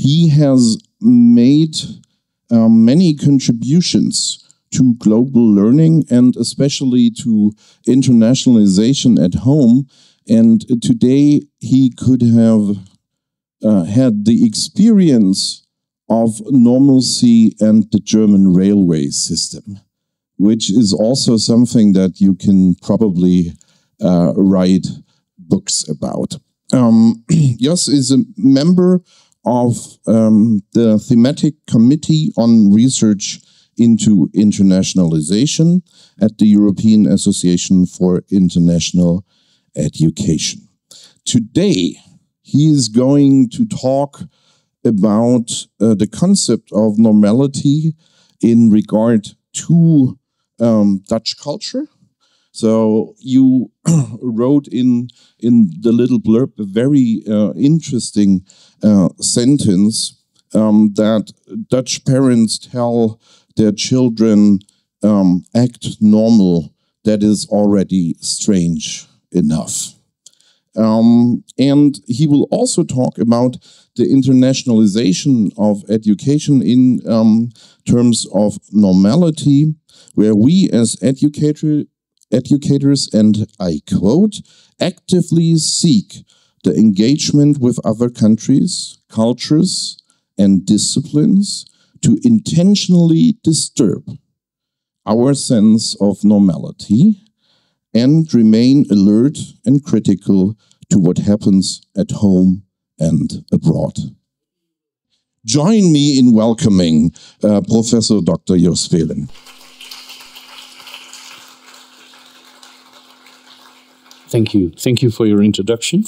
he has made many contributions to global learning and especially to internationalization at home. And today he could have had the experience of normalcy and the German railway system, which is also something that you can probably write books about. Jos is a member of the thematic committee on research into internationalization at the European Association for International Education. Today, he is going to talk about the concept of normality in regard to Dutch culture. So you wrote in the little blurb a very interesting sentence that Dutch parents tell their children, act normal, that is already strange enough. And he will also talk about the internationalization of education in terms of normality, where we as educators, and I quote, actively seek the engagement with other countries, cultures, and disciplines to intentionally disturb our sense of normality and remain alert and critical to what happens at home and abroad. Join me in welcoming Professor Dr. Jos Velen. Thank you. Thank you for your introduction.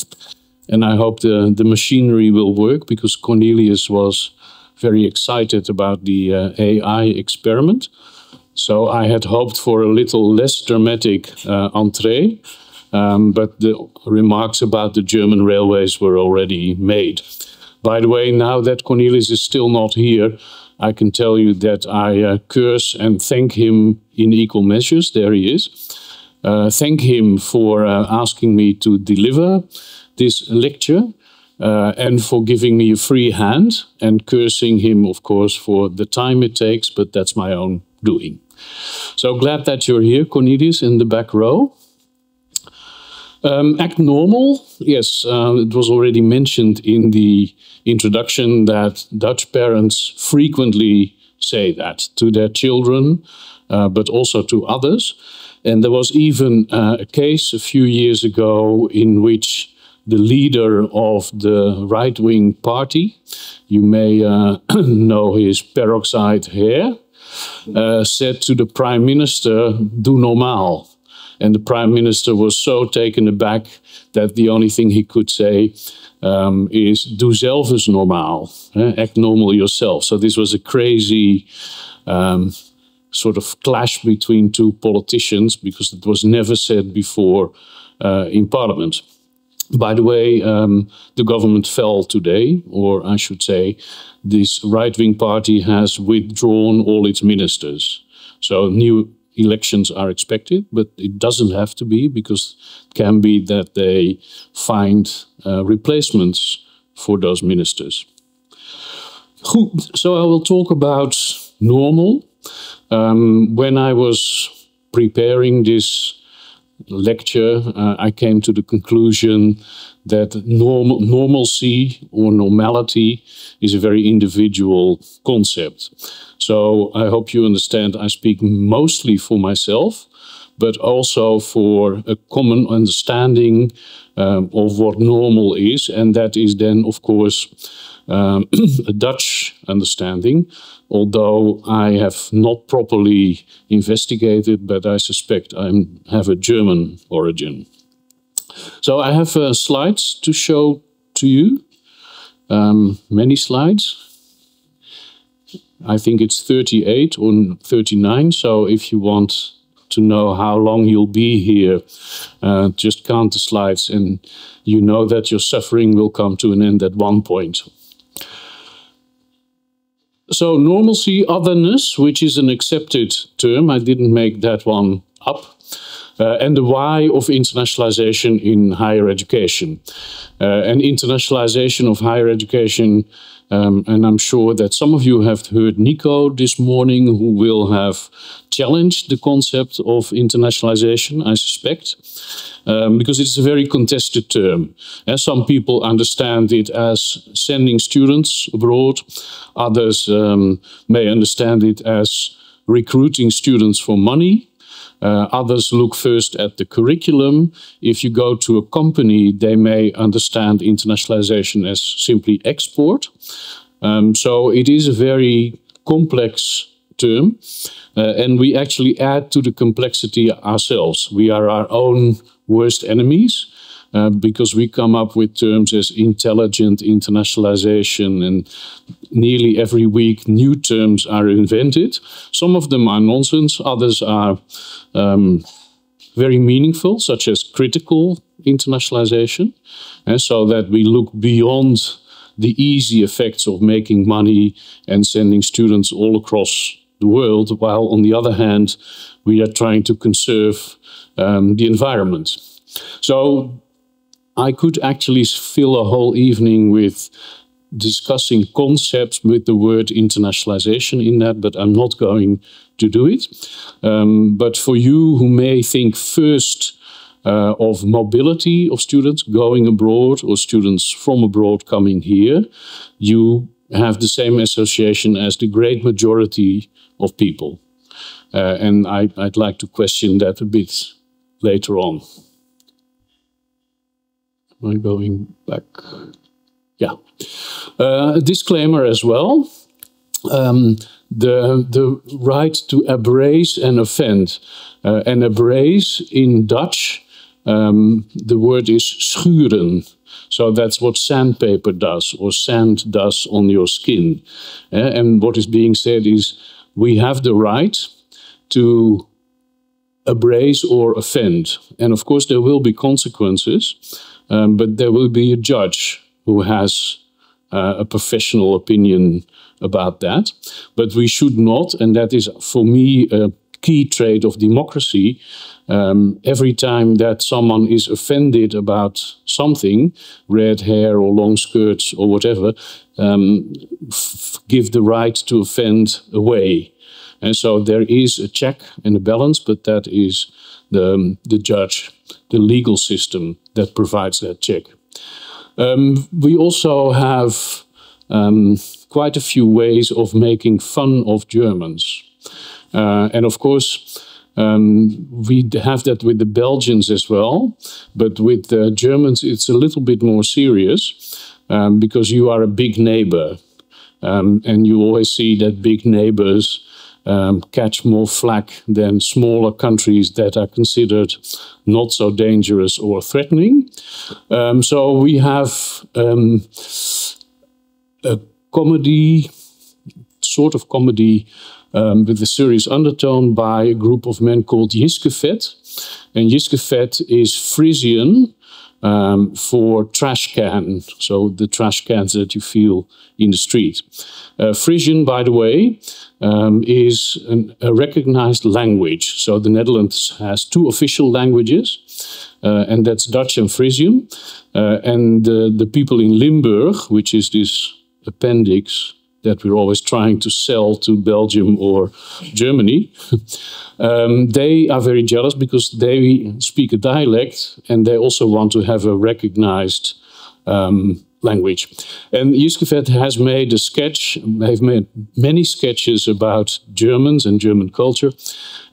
And I hope the machinery will work, because Cornelius was very excited about the AI experiment. So I had hoped for a little less dramatic entree, but the remarks about the German railways were already made. By the way, now that Cornelius is still not here, I can tell you that I curse and thank him in equal measures. There he is. Thank him for asking me to deliver this lecture and for giving me a free hand, and cursing him, of course, for the time it takes, but that's my own doing. So glad that you're here, Cornelius, in the back row. Act normal. Yes, it was already mentioned in the introduction that Dutch parents frequently say that to their children, but also to others. And there was even a case a few years ago in which the leader of the right-wing party, you may know his peroxide hair, said to the prime minister, "Doe normaal." And the prime minister was so taken aback that the only thing he could say is, "Doe zelf eens normaal." Act normal yourself. So this was a crazy sort of clash between two politicians, because it was never said before in parliament. By the way, the government fell today, or I should say, this right-wing party has withdrawn all its ministers. So new elections are expected, but it doesn't have to be, because it can be that they find replacements for those ministers. So I will talk about normal. When I was preparing this lecture, I came to the conclusion that normalcy or normality is a very individual concept. So I hope you understand I speak mostly for myself, but also for a common understanding of what normal is. And that is then, of course, a Dutch understanding, although I have not properly investigated, but I suspect I have a German origin. So I have slides to show to you, many slides. I think it's 38 or 39, so if you want to know how long you'll be here, just count the slides and you know that your suffering will come to an end at one point. So normalcy, otherness, which is an accepted term, I didn't make that one up, and the why of internationalization in higher education. And internationalization of higher education And I'm sure that some of you have heard Nico this morning, who will have challenged the concept of internationalization, I suspect, because it's a very contested term. Some people understand it as sending students abroad. Others may understand it as recruiting students for money. Others look first at the curriculum. If you go to a company, they may understand internationalization as simply export. So it is a very complex term, and we actually add to the complexity ourselves. We are our own worst enemies, because we come up with terms as intelligent internationalization, and nearly every week new terms are invented. Some of them are nonsense, others are very meaningful, such as critical internationalization, and so that we look beyond the easy effects of making money and sending students all across the world, while on the other hand, we are trying to conserve the environment. So I could actually fill a whole evening with discussing concepts with the word internationalization in that, but I'm not going to do it. But for you who may think first of mobility of students going abroad or students from abroad coming here, you have the same association as the great majority of people. And I'd like to question that a bit later on. Am I going back? Yeah. A disclaimer as well. The right to embrace and offend. And embrace in Dutch, the word is schuren. So that's what sandpaper does, or sand does on your skin. And what is being said is, we have the right to embrace or offend. And of course there will be consequences, but there will be a judge who has a professional opinion about that. But we should not, and that is for me a key trait of democracy, every time that someone is offended about something, red hair or long skirts or whatever, give the right to offend away. And so there is a check and a balance, but that is the judge, the legal system that provides that check. We also have quite a few ways of making fun of Germans. And of course, we have that with the Belgians as well, but with the Germans it's a little bit more serious, because you are a big neighbor, and you always see that big neighbors catch more flack than smaller countries that are considered not so dangerous or threatening. So we have a comedy, sort of comedy, with a serious undertone by a group of men called Jiskevet. And Jiskevet is Frisian for trash can, so the trash cans that you feel in the street. Frisian, by the way, is a recognized language. So the Netherlands has 2 official languages, and that's Dutch and Frisian. And the people in Limburg, which is this appendix that we're always trying to sell to Belgium or Germany, they are very jealous because they speak a dialect and they also want to have a recognized language. And Jiskevet has made a sketch, they've made many sketches about Germans and German culture,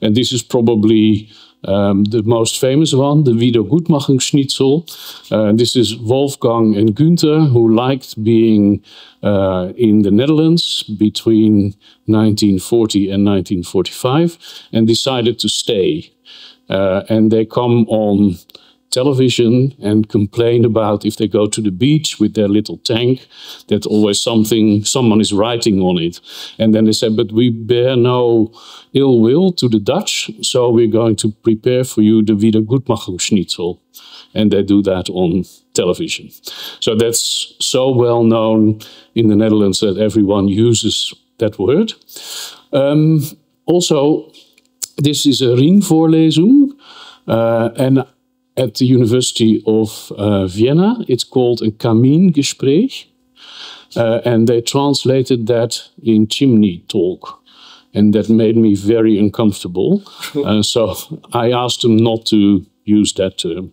and this is probably the most famous one, the Wiedergutmachungsschnitzel. This is Wolfgang and Günther, who liked being in the Netherlands between 1940 and 1945 and decided to stay. And they come on television and complain about if they go to the beach with their little tank, that always someone is writing on it. And then they said, but we bear no ill will to the Dutch, so we're going to prepare for you the Wiedergutmachungsschnitzel. And they do that on television. So that's so well known in the Netherlands that everyone uses that word. Also, this is a Ringvorlesung, and at the University of Vienna, it's called a Kamingespräch. and they translated that in chimney talk. And that made me very uncomfortable. So I asked them not to use that term.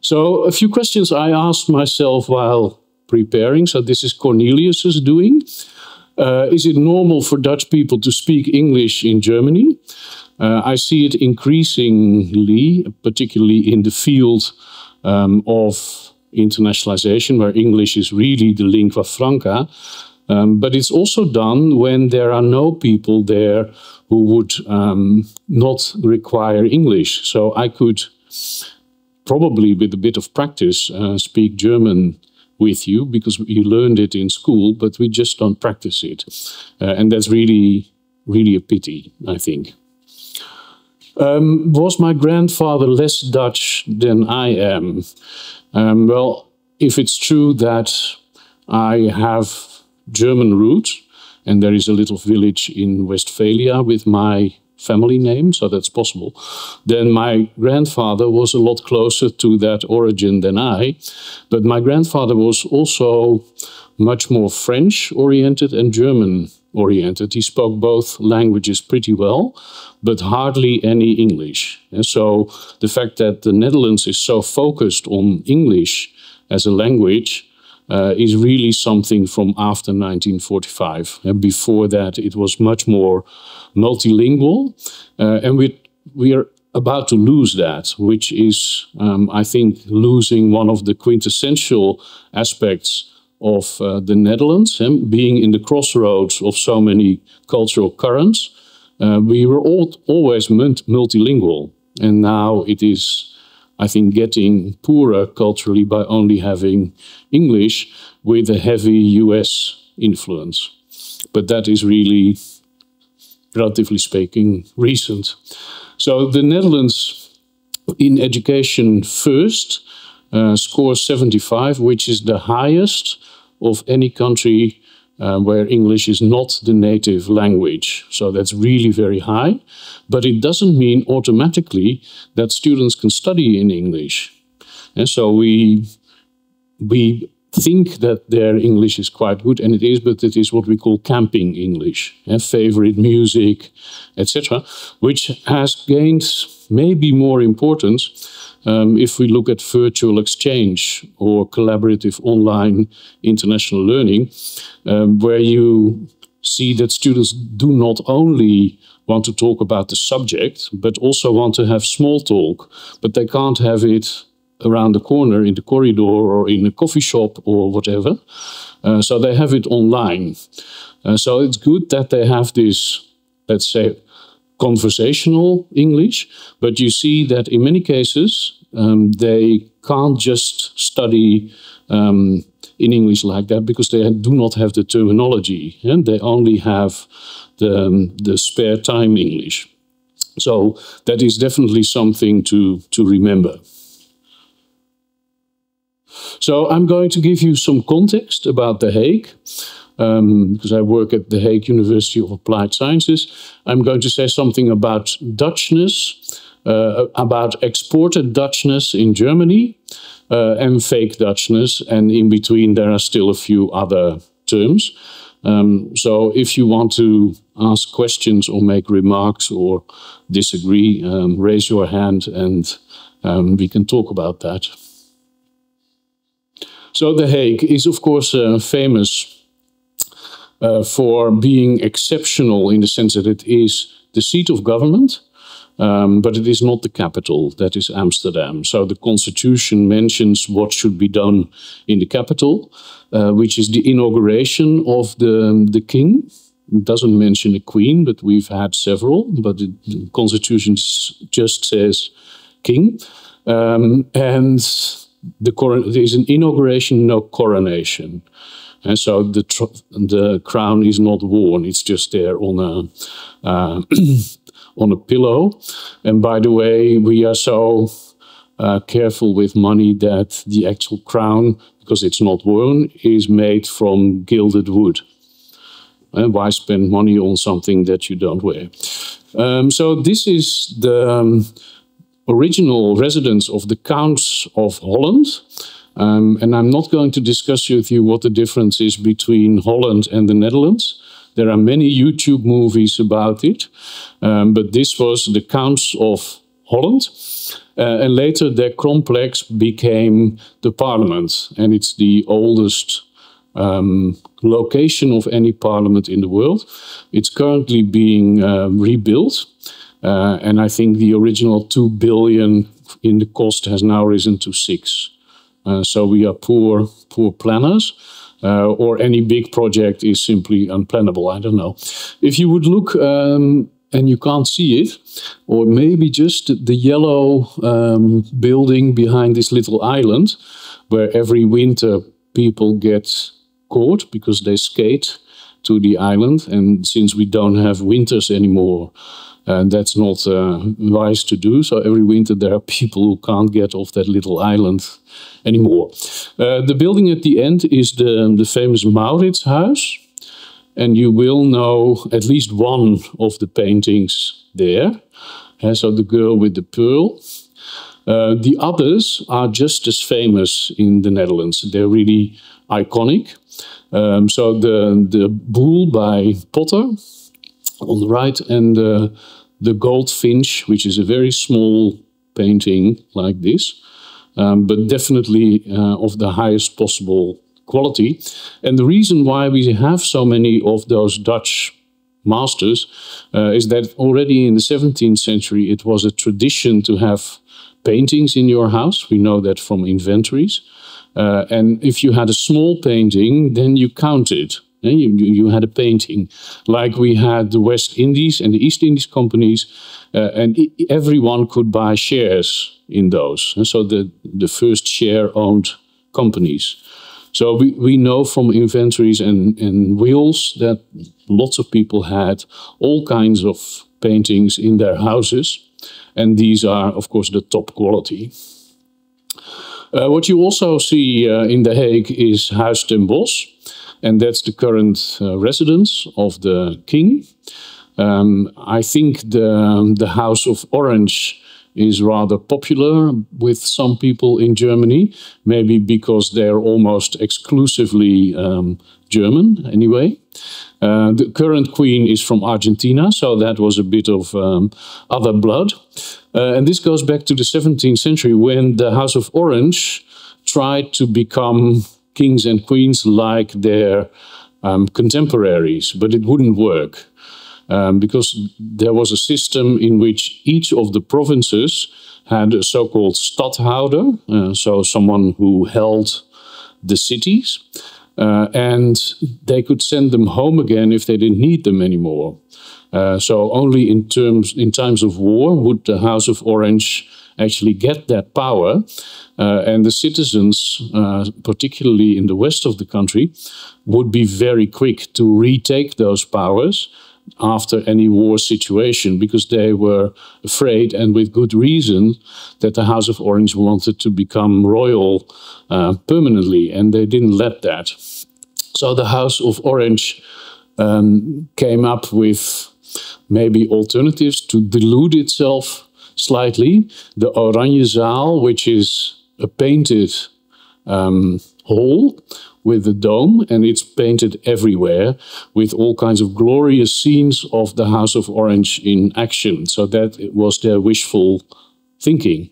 So a few questions I asked myself while preparing. So this is Cornelius's doing. Is it normal for Dutch people to speak English in Germany? I see it increasingly, particularly in the field of internationalization, where English is really the lingua franca. But it's also done when there are no people there who would not require English. So I could probably, with a bit of practice, speak German with you, because you learned it in school, but we just don't practice it. And that's really, really a pity, I think. Was my grandfather less Dutch than I am? Well, if it's true that I have German roots, and there is a little village in Westphalia with my family name, so that's possible, then my grandfather was a lot closer to that origin than I. But my grandfather was also much more French-oriented and German-oriented. He spoke both languages pretty well, but hardly any English. And so the fact that the Netherlands is so focused on English as a language is really something from after 1945. And before that, it was much more multilingual. And we are about to lose that, which is, I think, losing one of the quintessential aspects of the Netherlands. And being in the crossroads of so many cultural currents, we were always multilingual. And now it is, I think, getting poorer culturally by only having English with a heavy US influence. But that is really, relatively speaking, recent. So the Netherlands in education first scores 75, which is the highest of any country where English is not the native language. So that's really very high. But it doesn't mean automatically that students can study in English. And so we think that their English is quite good, and it is, but it is what we call camping English, favorite music, etc., which has gained maybe more importance if we look at virtual exchange or collaborative online international learning, where you see that students do not only want to talk about the subject, but also want to have small talk, but they can't have it around the corner in the corridor or in a coffee shop or whatever. So they have it online. So it's good that they have this, let's say, conversational English, but you see that in many cases they can't just study in English like that because they do not have the terminology, and they only have the spare time English. So that is definitely something to remember. So I'm going to give you some context about The Hague, because I work at The Hague University of Applied Sciences. I'm going to say something about Dutchness, about exported Dutchness in Germany, and fake Dutchness, and in between there are still a few other terms. So if you want to ask questions or make remarks or disagree, raise your hand and we can talk about that. So The Hague is, of course, famous for being exceptional in the sense that it is the seat of government, but it is not the capital. That is Amsterdam. So the constitution mentions what should be done in the capital, which is the inauguration of the king. It doesn't mention a queen, but we've had several, but the constitution just says king. And there is an inauguration, no coronation. And so the crown is not worn, it's just there on a pillow. And by the way, we are so careful with money that the actual crown, because it's not worn, is made from gilded wood. And why spend money on something that you don't wear? So this is the original residence of the Counts of Holland. And I'm not going to discuss with you what the difference is between Holland and the Netherlands. There are many YouTube movies about it, but this was the Counts of Holland. And later their complex became the parliament, and it's the oldest location of any parliament in the world. It's currently being rebuilt, and I think the original 2 billion in the cost has now risen to 6. So we are poor planners, or any big project is simply unplannable. I don't know. If you would look, and you can't see it, or maybe just the yellow building behind this little island, where every winter people get caught because they skate to the island. And since we don't have winters anymore, that's not wise to do. So every winter there are people who can't get off that little island anymore. The building at the end is the famous Mauritshuis. And you will know at least one of the paintings there. So the girl with the pearl. The others are just as famous in the Netherlands. They're really iconic. So the Bull by Potter on the right, and the Goldfinch, which is a very small painting like this, but definitely of the highest possible quality. And the reason why we have so many of those Dutch masters is that already in the 17th century it was a tradition to have paintings in your house. We know that from inventories. And if you had a small painting, then you counted. You had a painting. Like we had the West Indies and the East Indies companies, and everyone could buy shares in those. And so the first share-owned companies. So we know from inventories and wills that lots of people had all kinds of paintings in their houses. And these are, of course, the top quality. What you also see in The Hague is Huis ten Bosch. And that's the current residence of the king. I think the House of Orange is rather popular with some people in Germany, maybe because they're almost exclusively German anyway. The current queen is from Argentina, so that was a bit of other blood. And this goes back to the 17th century when the House of Orange tried to become kings and queens like their contemporaries, but it wouldn't work. Because there was a system in which each of the provinces had a so-called stadhouder, so someone who held the cities, and they could send them home again if they didn't need them anymore. So only in times of war would the House of Orange actually get that power, and the citizens, particularly in the west of the country, would be very quick to retake those powers after any war situation, because they were afraid, and with good reason, that the House of Orange wanted to become royal permanently, and they didn't let that. So the House of Orange came up with maybe alternatives to delude itself slightly. The Oranjezaal, which is a painted hall with a dome, and it's painted everywhere with all kinds of glorious scenes of the House of Orange in action. So that was their wishful thinking.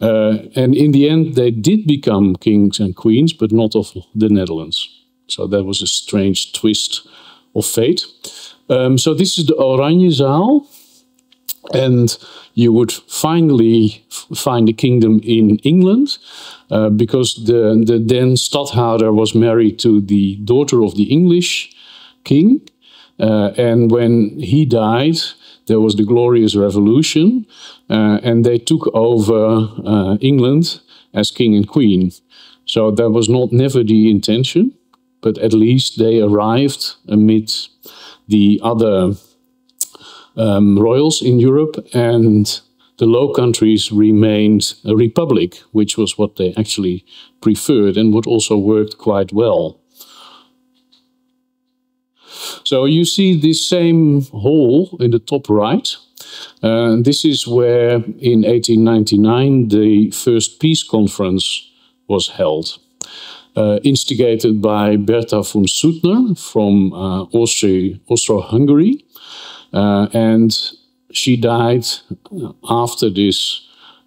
And in the end, they did become kings and queens, but not of the Netherlands. So that was a strange twist of fate. So this is the Oranjezaal. And you would finally find a kingdom in England, because the then stadhouder was married to the daughter of the English king. And when he died, there was the Glorious Revolution, and they took over England as king and queen. So that was never the intention, but at least they arrived amid the other royals in Europe, and the Low Countries remained a republic, which was what they actually preferred and what also worked quite well. So you see this same hall in the top right. This is where in 1899 the first peace conference was held. Instigated by Berta von Suttner from Austro-Hungary, and she died after this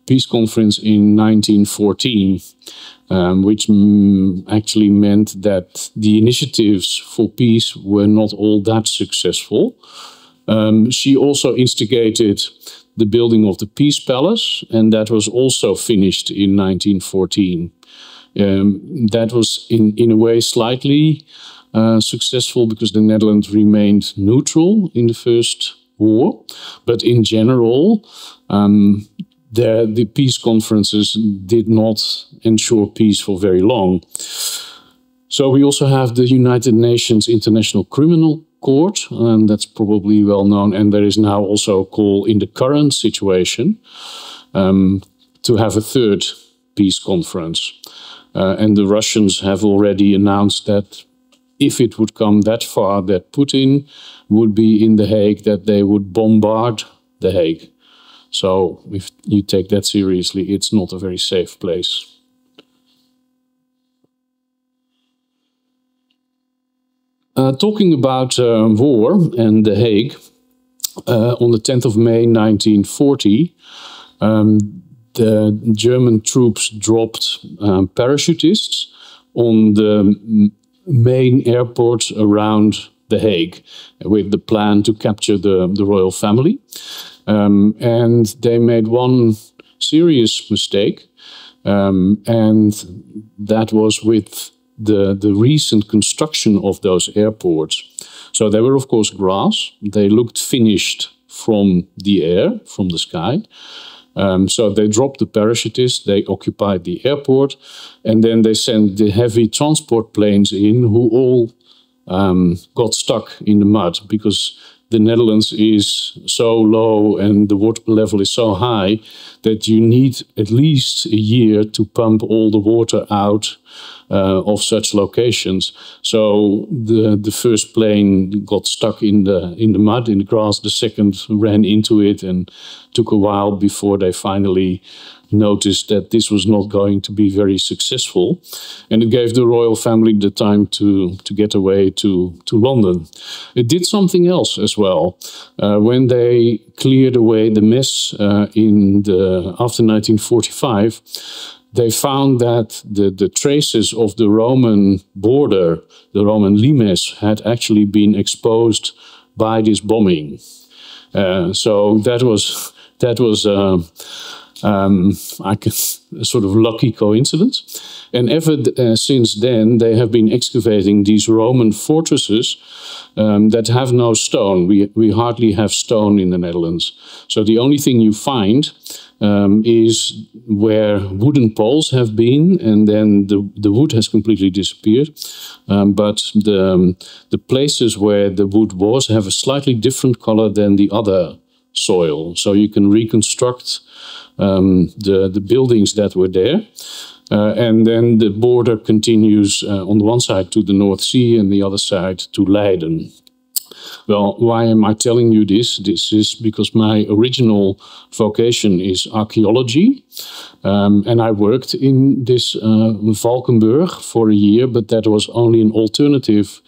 peace conference in 1914, which actually meant that the initiatives for peace were not all that successful. She also instigated the building of the Peace Palace, and that was also finished in 1914. That was in a way slightly successful because the Netherlands remained neutral in the First War, but in general, the peace conferences did not ensure peace for very long. So we also have the United Nations International Criminal Court, and that's probably well known, and there is now also a call in the current situation to have a third peace conference. And the Russians have already announced that if it would come that far that Putin would be in The Hague, that they would bombard The Hague. So if you take that seriously, it's not a very safe place. Talking about war and The Hague, on the 10th of May 1940, the German troops dropped parachutists on the main airports around The Hague with the plan to capture the royal family. And they made one serious mistake, and that was with the recent construction of those airports. So they were, of course, grass. They looked finished from the air, from the sky. So they dropped the parachutists, they occupied the airport, and then they sent the heavy transport planes in, who all got stuck in the mud because the Netherlands is so low and the water level is so high that you need at least a year to pump all the water out of such locations. So the first plane got stuck in the mud, in the grass. The second ran into it, and took a while before they finally noticed that this was not going to be very successful. And it gave the royal family the time to get away to London. It did something else as well. When they cleared away the mess after 1945, they found that the traces of the Roman border, the Roman limes, had actually been exposed by this bombing. So that was a sort of lucky coincidence. And ever since then, they have been excavating these Roman fortresses that have no stone. We hardly have stone in the Netherlands. So the only thing you find is where wooden poles have been, and then the wood has completely disappeared. But the places where the wood was have a slightly different color than the other soil. So you can reconstruct the buildings that were there. And then the border continues on the one side to the North Sea and the other side to Leiden. Well, why am I telling you this? This is because my original vocation is archaeology. And I worked in this Valkenburg for a year, but that was only an alternative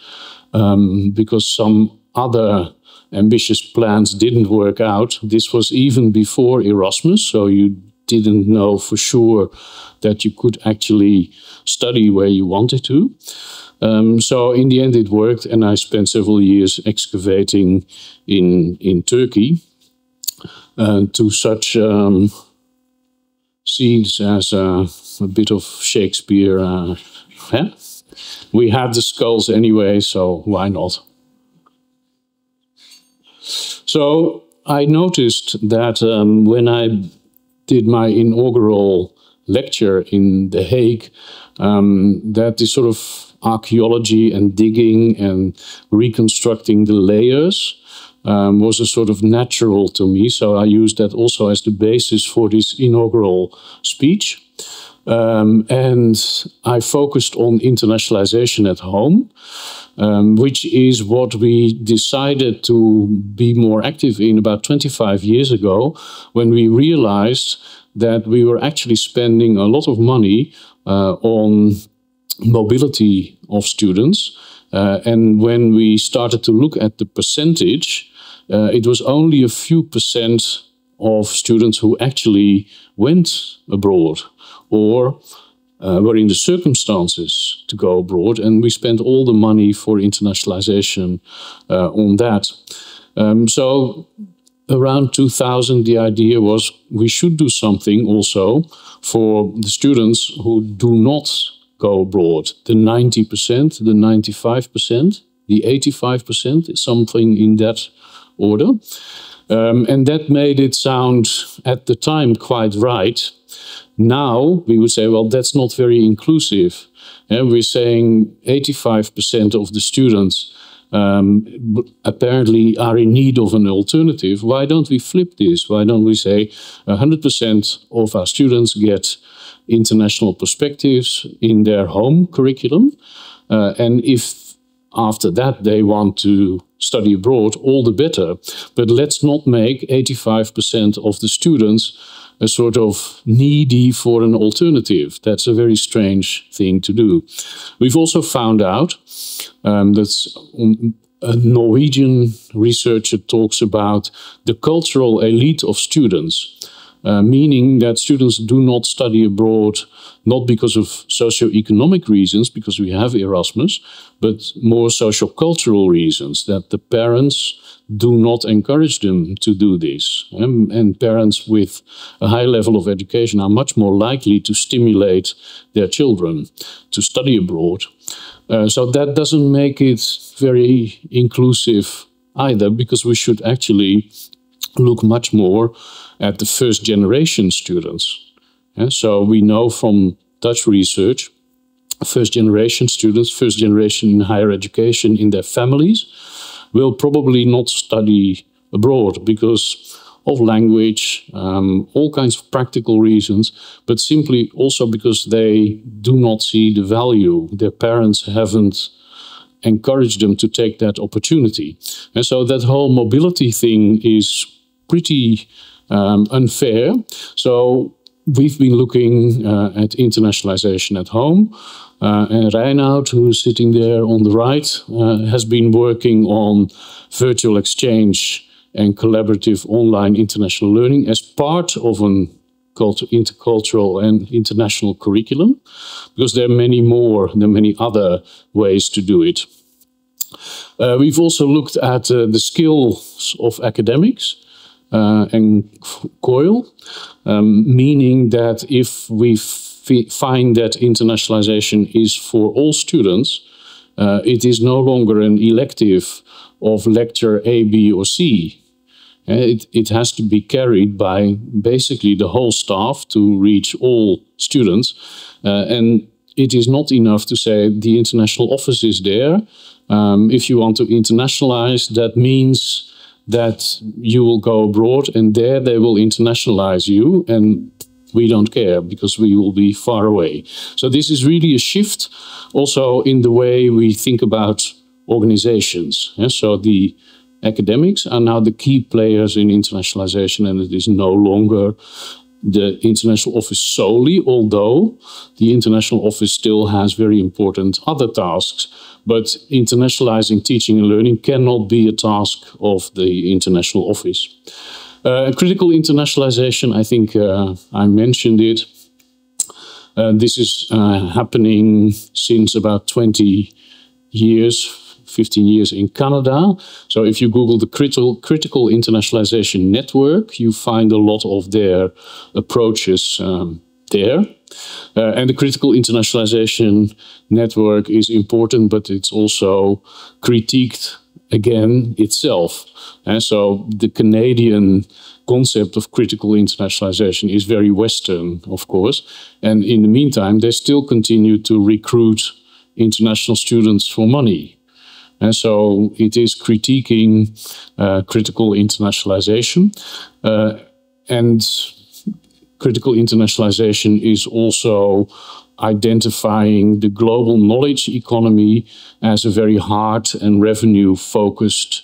because some other ambitious plans didn't work out. This was even before Erasmus, so you didn't know for sure that you could actually study where you wanted to. So in the end it worked, and I spent several years excavating in Turkey to such scenes as a bit of Shakespeare. We had the skulls anyway, so why not? So I noticed that when I did my inaugural lecture in The Hague, that this sort of archaeology and digging and reconstructing the layers was a sort of natural to me. So I used that also as the basis for this inaugural speech. And I focused on internationalization at home, which is what we decided to be more active in about 25 years ago, when we realized that we were actually spending a lot of money on mobility of students. And when we started to look at the percentage, it was only a few percent of students who actually went abroad or were in the circumstances to go abroad, and we spent all the money for internationalization on that. So around 2000, the idea was we should do something also for the students who do not go abroad. The 90%, the 95%, the 85%, something in that order. And that made it sound at the time quite right. Now we would say, well, that's not very inclusive. And we're saying 85% of the students apparently are in need of an alternative. Why don't we flip this? Why don't we say 100% of our students get international perspectives in their home curriculum? And if after that they want to study abroad, all the better. But let's not make 85% of the students a sort of needy for an alternative. That's a very strange thing to do. We've also found out that a Norwegian researcher talks about the cultural elite of students, meaning that students do not study abroad not because of socio-economic reasons, because we have Erasmus, but more socio-cultural reasons, that the parents do not encourage them to do this. And parents with a high level of education are much more likely to stimulate their children to study abroad. So that doesn't make it very inclusive either, because we should actually look much more at the first generation students. So we know from Dutch research, first generation students, first generation in higher education in their families, will probably not study abroad because of language, all kinds of practical reasons, but simply also because they do not see the value. Their parents haven't encouraged them to take that opportunity. And so that whole mobility thing is pretty unfair. So we've been looking at internationalization at home. And Reinoud, who is sitting there on the right, has been working on virtual exchange and collaborative online international learning as part of an intercultural and international curriculum, because there are many other ways to do it. We've also looked at the skills of academics and COIL, meaning that if we find that internationalization is for all students, it is no longer an elective of lecture A, B, or C. It has to be carried by basically the whole staff to reach all students. And it is not enough to say the international office is there. If you want to internationalize, that means that you will go abroad and there they will internationalize you, and we don't care because we will be far away. So this is really a shift also in the way we think about organizations. So the academics are now the key players in internationalization, and it is no longer the international office solely, although the international office still has very important other tasks. But internationalizing teaching and learning cannot be a task of the international office. Critical internationalization, I think I mentioned it. This is happening since about 20 years, 15 years in Canada. So if you Google the Critical Internationalization Network, you find a lot of their approaches there. And the Critical Internationalization Network is important, but it's also critiqued again itself. And so the Canadian concept of critical internationalization is very Western, of course. And in the meantime, they still continue to recruit international students for money. And so it is critiquing critical internationalization. And critical internationalization is also identifying the global knowledge economy as a very hard and revenue-focused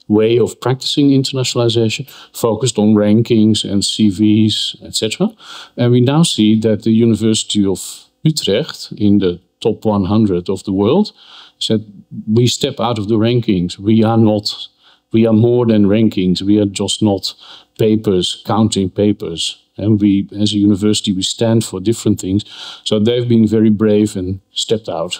way of practicing internationalization, focused on rankings and CVs, etc. And we now see that the University of Utrecht, in the top 100 of the world, said we step out of the rankings. We are more than rankings. We are just not papers, counting papers. And we, as a university, we stand for different things. So they've been very brave and stepped out.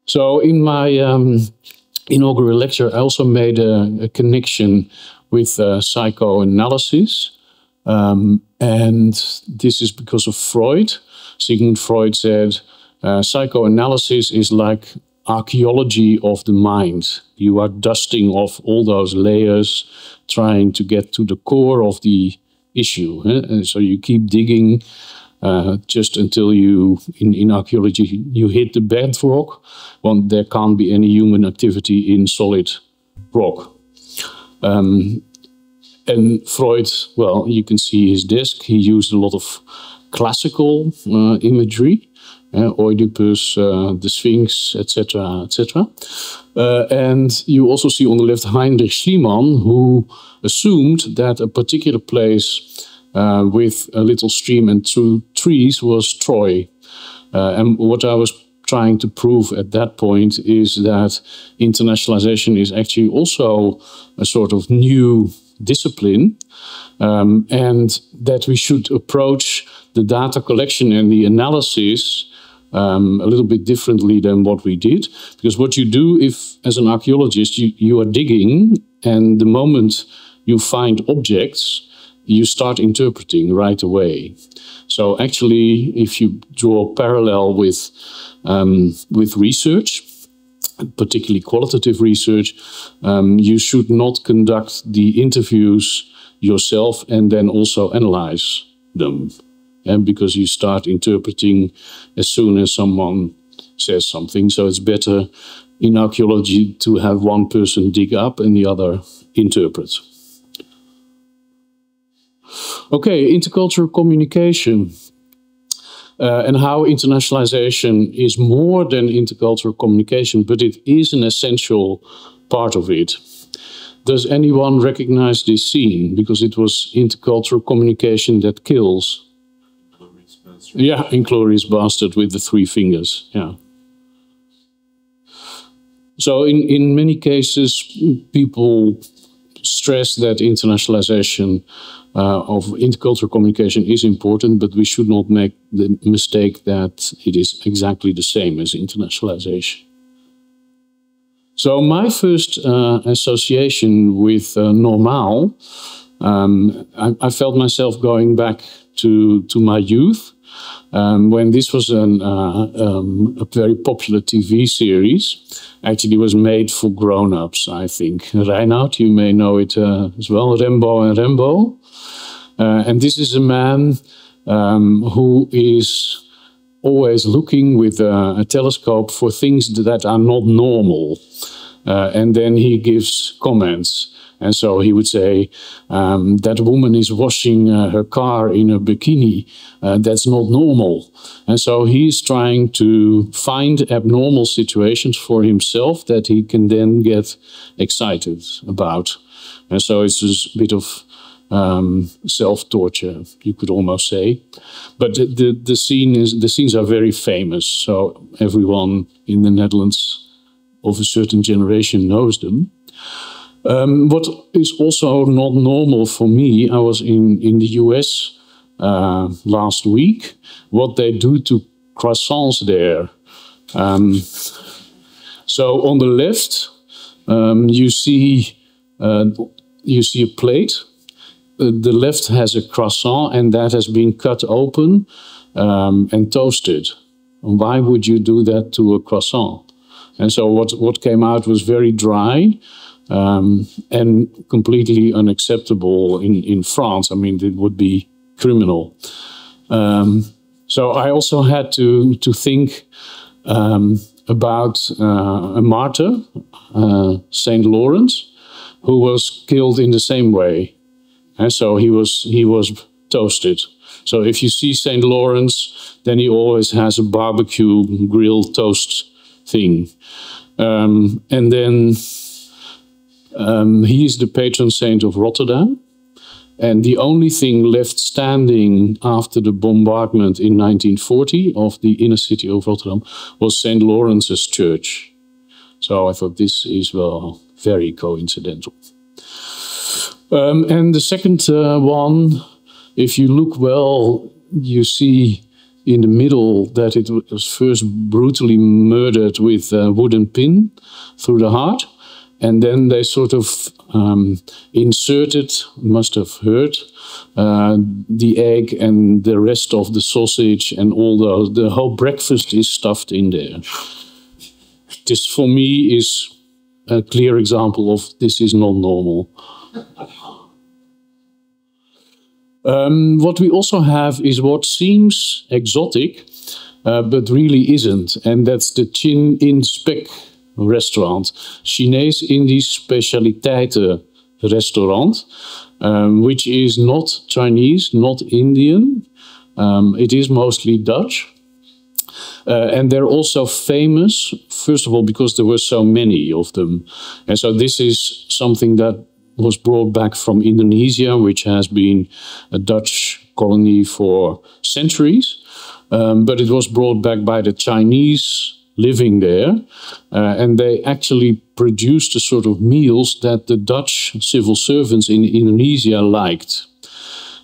So in my inaugural lecture, I also made a connection with psychoanalysis. And this is because of Freud. Sigmund Freud said, psychoanalysis is like archaeology of the mind. You are dusting off all those layers, trying to get to the core of the issue. And so you keep digging just until you, in archaeology, you hit the bedrock. Well, there can't be any human activity in solid rock. And Freud, well, you can see his desk. He used a lot of classical imagery. Oedipus, the Sphinx, etc., etc. And you also see on the left Heinrich Schliemann, who assumed that a particular place with a little stream and two trees was Troy. And what I was trying to prove at that point is that internationalization is actually also a sort of new discipline, and that we should approach the data collection and the analysis a little bit differently than what we did. Because what you do, if as an archaeologist you are digging, and the moment you find objects, you start interpreting right away. So actually, if you draw a parallel with research, particularly qualitative research, you should not conduct the interviews yourself and then also analyze them. And because you start interpreting as soon as someone says something. So it's better in archaeology to have one person dig up and the other interpret. Okay, intercultural communication. And how internationalization is more than intercultural communication, but it is an essential part of it. Does anyone recognize this scene? Because it was intercultural communication that kills. Yeah, Inglourious Bastard with the 3 fingers. Yeah. So in many cases, people stress that internationalization of intercultural communication is important, but we should not make the mistake that it is exactly the same as internationalization. So my first association with Normaal, I felt myself going back to my youth, when this was a very popular TV series. Actually, it was made for grown-ups, I think. Reinoud, you may know it as well, Rembo and Rembo. And this is a man who is always looking with a telescope for things that are not normal. And then he gives comments. And so he would say, that woman is washing her car in a bikini. That's not normal. And so he's trying to find abnormal situations for himself that he can then get excited about. And so it's a bit of self-torture, you could almost say. But the scenes are very famous. So everyone in the Netherlands of a certain generation knows them. What is also not normal for me, I was in the US last week, what they do to croissants there. So on the left, you see a plate. The left has a croissant, and that has been cut open and toasted. And why would you do that to a croissant? And so what came out was very dry. And completely unacceptable in France. I mean, it would be criminal. So I also had to think about a martyr, Saint Lawrence, who was killed in the same way. And so he was toasted. So if you see St. Lawrence, then he always has a barbecue grill toast thing. And then he is the patron saint of Rotterdam. And the only thing left standing after the bombardment in 1940 of the inner city of Rotterdam was St. Lawrence's Church. So I thought this is, well, very coincidental. And the second one, if you look well, you see in the middle that it was first brutally murdered with a wooden pin through the heart. And then they sort of inserted, must have heard, the egg and the rest of the sausage and all those. The whole breakfast is stuffed in there. This, for me, is a clear example of this is not normal. What we also have is what seems exotic, but really isn't. And that's the Chin in Spek restaurant. Chinees Indisch Specialiteiten restaurant, which is not Chinese, not Indian. It is mostly Dutch. And they're also famous, first of all, because there were so many of them. And so this is something that was brought back from Indonesia, which has been a Dutch colony for centuries. But it was brought back by the Chinese living there. And they actually produced the sort of meals that the Dutch civil servants in Indonesia liked.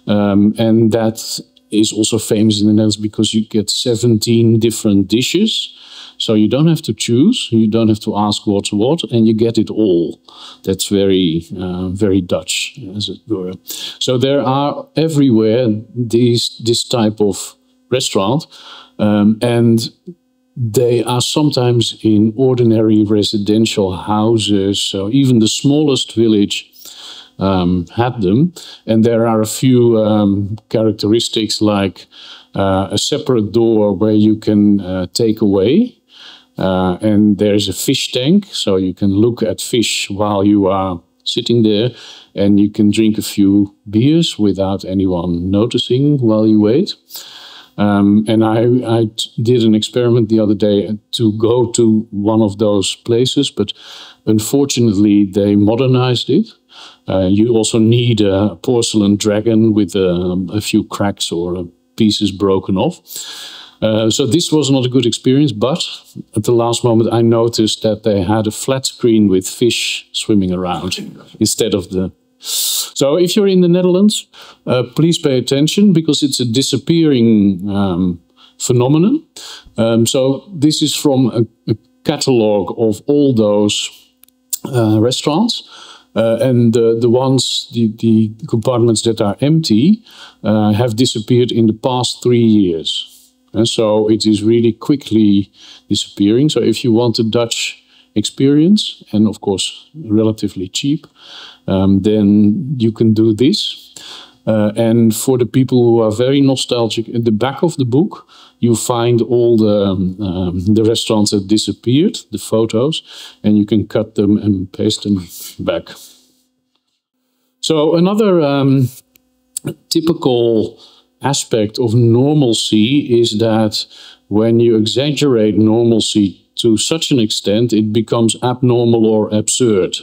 And that is also famous in the Netherlands because you get 17 different dishes. So you don't have to choose, you don't have to ask what's what, and you get it all. That's very, very Dutch, as it were. So there are everywhere this type of restaurant, and they are sometimes in ordinary residential houses. So even the smallest village had them. And there are a few characteristics like a separate door where you can take away. And there's a fish tank, so you can look at fish while you are sitting there, and you can drink a few beers without anyone noticing while you wait. And I did an experiment the other day to go to one of those places, but unfortunately they modernized it. You also need a porcelain dragon with a few cracks or pieces broken off. So this was not a good experience, but at the last moment I noticed that they had a flat screen with fish swimming around instead of the... So if you're in the Netherlands, please pay attention because it's a disappearing phenomenon. So this is from a catalogue of all those restaurants. And the ones, the compartments that are empty have disappeared in the past 3 years. And so it is really quickly disappearing. So if you want a Dutch experience, and of course relatively cheap, then you can do this. And for the people who are very nostalgic, at the back of the book, you find all the restaurants that disappeared, the photos, and you can cut them and paste them back. So another typical aspect of normalcy is that when you exaggerate normalcy to such an extent, it becomes abnormal or absurd.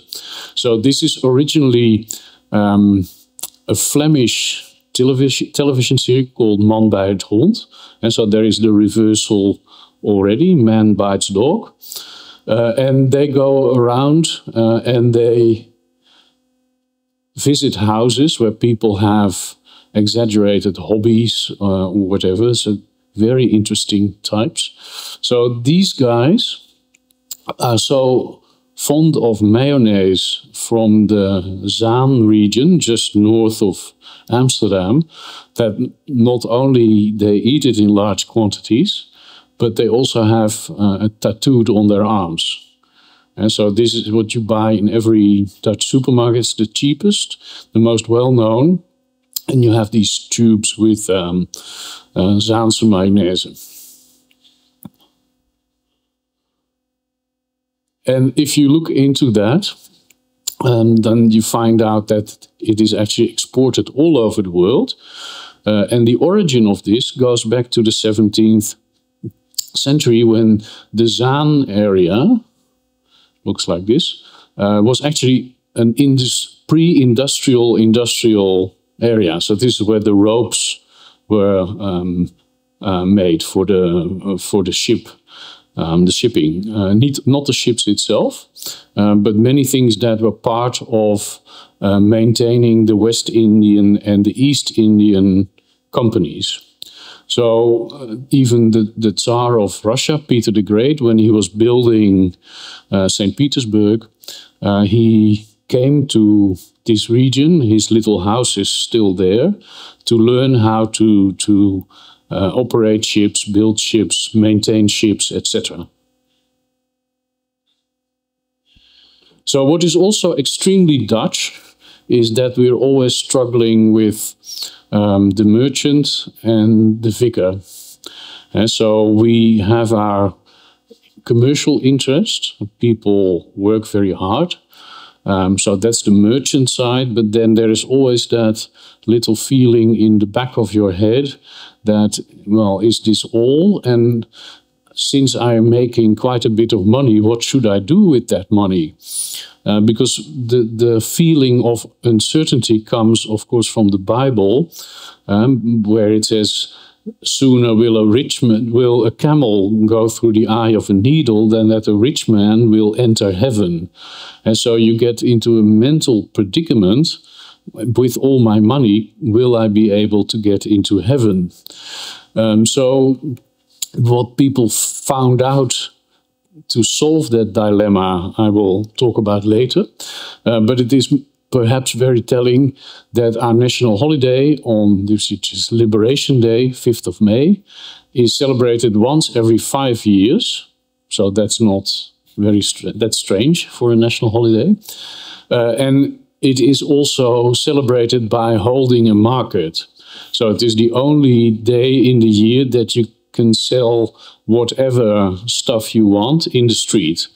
So this is originally a Flemish television series called Man bijt hond. And so there is the reversal already, man bites dog. And they go around and they visit houses where people have exaggerated hobbies or whatever. So very interesting types. So these guys are so fond of mayonnaise from the Zaan region, just north of Amsterdam, that not only they eat it in large quantities, but they also have it tattooed on their arms. And so this is what you buy in every Dutch supermarket. It's the cheapest, the most well-known. And you have these tubes with Zaanse mayonnaise. And if you look into that, then you find out that it is actually exported all over the world. And the origin of this goes back to the 17th century, when the Zaan area, looks like this, was actually an pre-industrial area. So this is where the ropes were made for the ship. The shipping, not the ships itself, but many things that were part of maintaining the West Indian and the East Indian companies. So even the Tsar of Russia, Peter the Great, when he was building St. Petersburg, he came to this region. His little house is still there, to learn how to operate ships, build ships, maintain ships, etc. So what is also extremely Dutch is that we're always struggling with the merchant and the vicar. And so we have our commercial interest. People work very hard. So that's the merchant side, but then there is always that little feeling in the back of your head that, well, is this all? And since I am making quite a bit of money, what should I do with that money? Because the feeling of uncertainty comes, of course, from the Bible, where it says, sooner will a camel go through the eye of a needle than that a rich man will enter heaven. And so you get into a mental predicament. With all my money, will I be able to get into heaven? So what people found out to solve that dilemma, I will talk about later. But it is perhaps very telling that our national holiday, on this, which is Liberation Day, 5th of May, is celebrated once every 5 years. So that's not that's strange for a national holiday. And it is also celebrated by holding a market. So it is the only day in the year that you can sell whatever stuff you want in the street.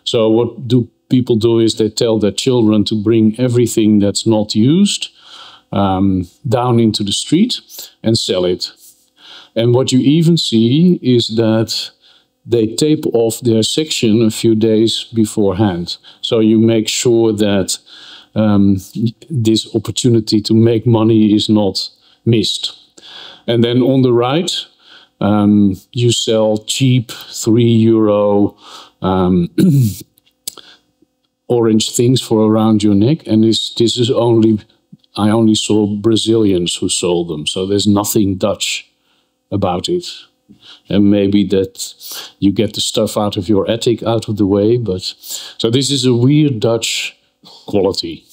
So what do people do is they tell their children to bring everything that's not used down into the street and sell it. And what you even see is that they tape off their section a few days beforehand. So you make sure that this opportunity to make money is not missed. And then on the right, you sell cheap €3 orange things for around your neck. And this is I only saw Brazilians who sold them. So there's nothing Dutch about it. And maybe that you get the stuff out of your attic out of the way. But so this is a weird Dutch quality.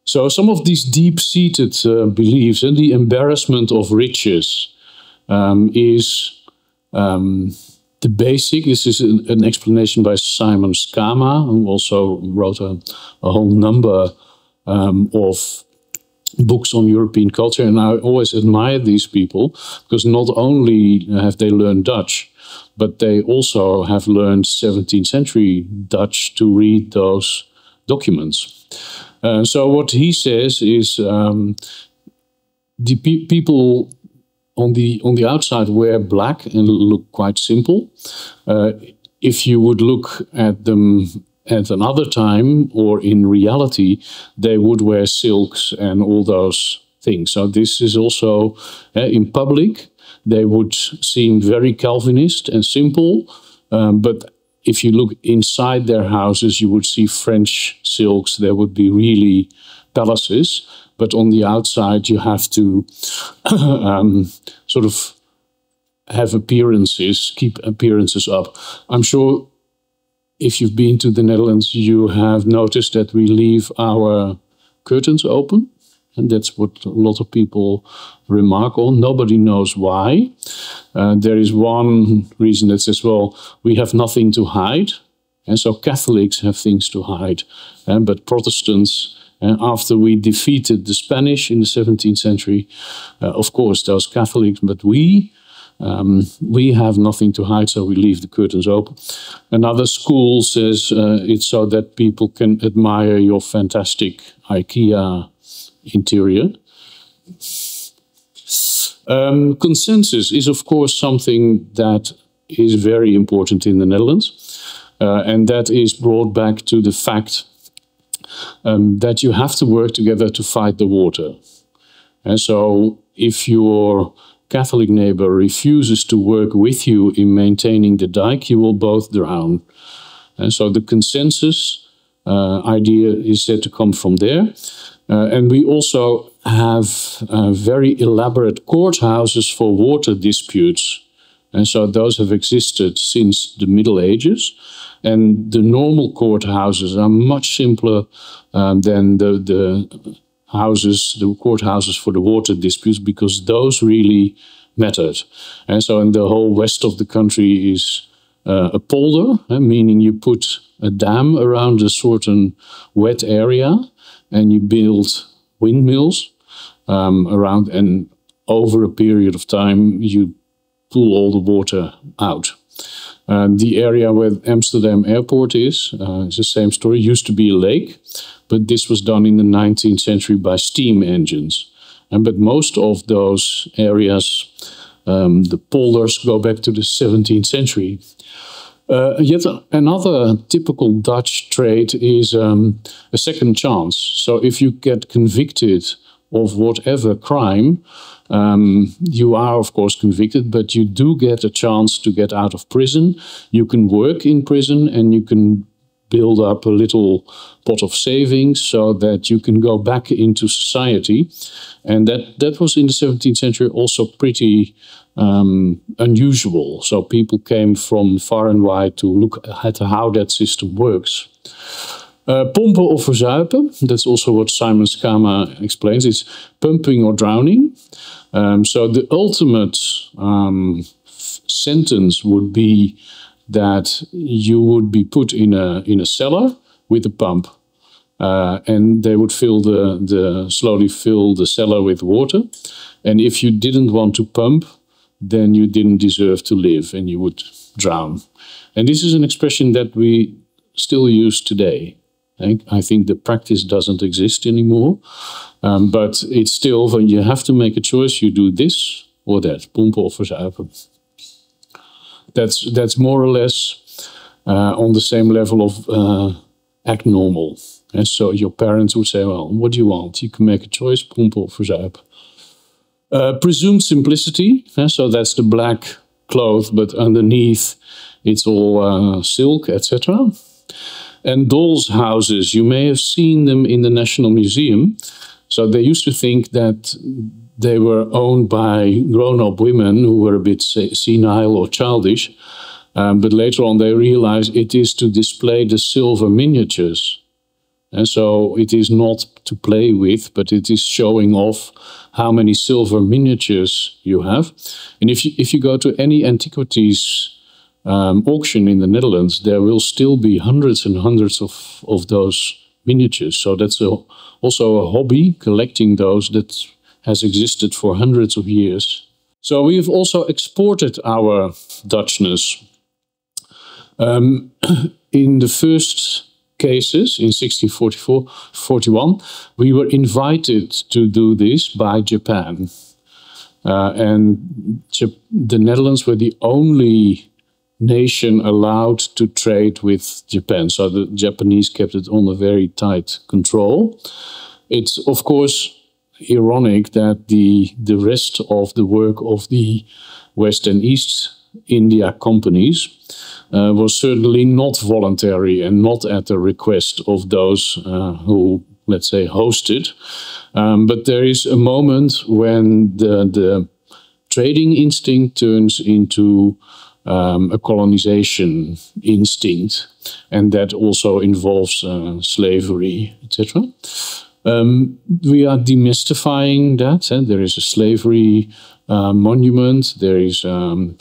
So some of these deep-seated beliefs and the embarrassment of riches is the basic. This is an explanation by Simon Schama, who also wrote a whole number of books on European culture. And I always admire these people, because not only have they learned Dutch, but they also have learned 17th century Dutch to read those documents. So what he says is the people on the outside wear black and look quite simple. If you would look at them at another time, or in reality, they would wear silks and all those things. So this is also, in public, they would seem very Calvinist and simple, but if you look inside their houses, you would see French silks. There would be really palaces, but on the outside, you have to sort of have appearances, keep appearances up. I'm sure if you've been to the Netherlands, you have noticed that we leave our curtains open. And that's what a lot of people remark on. Nobody knows why. There is one reason that says, well, we have nothing to hide. And so Catholics have things to hide. But Protestants, after we defeated the Spanish in the 17th century, of course, those Catholics, but we We have nothing to hide, so we leave the curtains open. Another school says it's so that people can admire your fantastic IKEA interior. Consensus is, of course, something that is very important in the Netherlands. And that is brought back to the fact that you have to work together to fight the water. And so if your Catholic neighbor refuses to work with you in maintaining the dike, you will both drown. And so the consensus idea is said to come from there. And we also have very elaborate courthouses for water disputes. And so those have existed since the Middle Ages. And the normal courthouses are much simpler than the courthouses for the water disputes, because those really mattered. And so in the whole west of the country is a polder, meaning you put a dam around a certain wet area and you build windmills around, and over a period of time you pull all the water out. The area where Amsterdam Airport is the same story. It used to be a lake, but this was done in the 19th century by steam engines. But most of those areas, the polders, go back to the 17th century. Yet another typical Dutch trait is a second chance. So if you get convicted of whatever crime, you are, of course, convicted, but you do get a chance to get out of prison. You can work in prison and you can build up a little pot of savings so that you can go back into society. And that was in the 17th century also pretty unusual. So people came from far and wide to look at how that system works. Pompen of verzuipen, that's also what Simon Schama explains, is pumping or drowning. So the ultimate sentence would be that you would be put in a cellar with a pump, and they would slowly fill the cellar with water. And if you didn't want to pump, then you didn't deserve to live and you would drown. And this is an expression that we still use today. I think the practice doesn't exist anymore, but it's still, when you have to make a choice, you do this or that, pompen of verzuipen. That's more or less on the same level of act normal. And so your parents would say, well, what do you want? You can make a choice, pompen of verzuipen. Presumed simplicity, so that's the black cloth, but underneath it's all silk, etc. And dolls' houses, you may have seen them in the National Museum. So they used to think that they were owned by grown-up women who were a bit senile or childish. But later on they realized it is to display the silver miniatures. And so it is not to play with, but it is showing off how many silver miniatures you have. And if you go to any antiquities auction in the Netherlands, there will still be hundreds and hundreds of those miniatures. So that's also a hobby, collecting those, that has existed for hundreds of years. So we have also exported our Dutchness. In the first cases, in 1641, we were invited to do this by Japan. And the Netherlands were the only nation allowed to trade with Japan. So the Japanese kept it on a very tight control. It's, of course, ironic that the rest of the work of the West and East India companies was certainly not voluntary and not at the request of those who, let's say, hosted. But there is a moment when the trading instinct turns into a colonization instinct, and that also involves slavery, etc. We are demystifying that. There is a slavery monument, there is a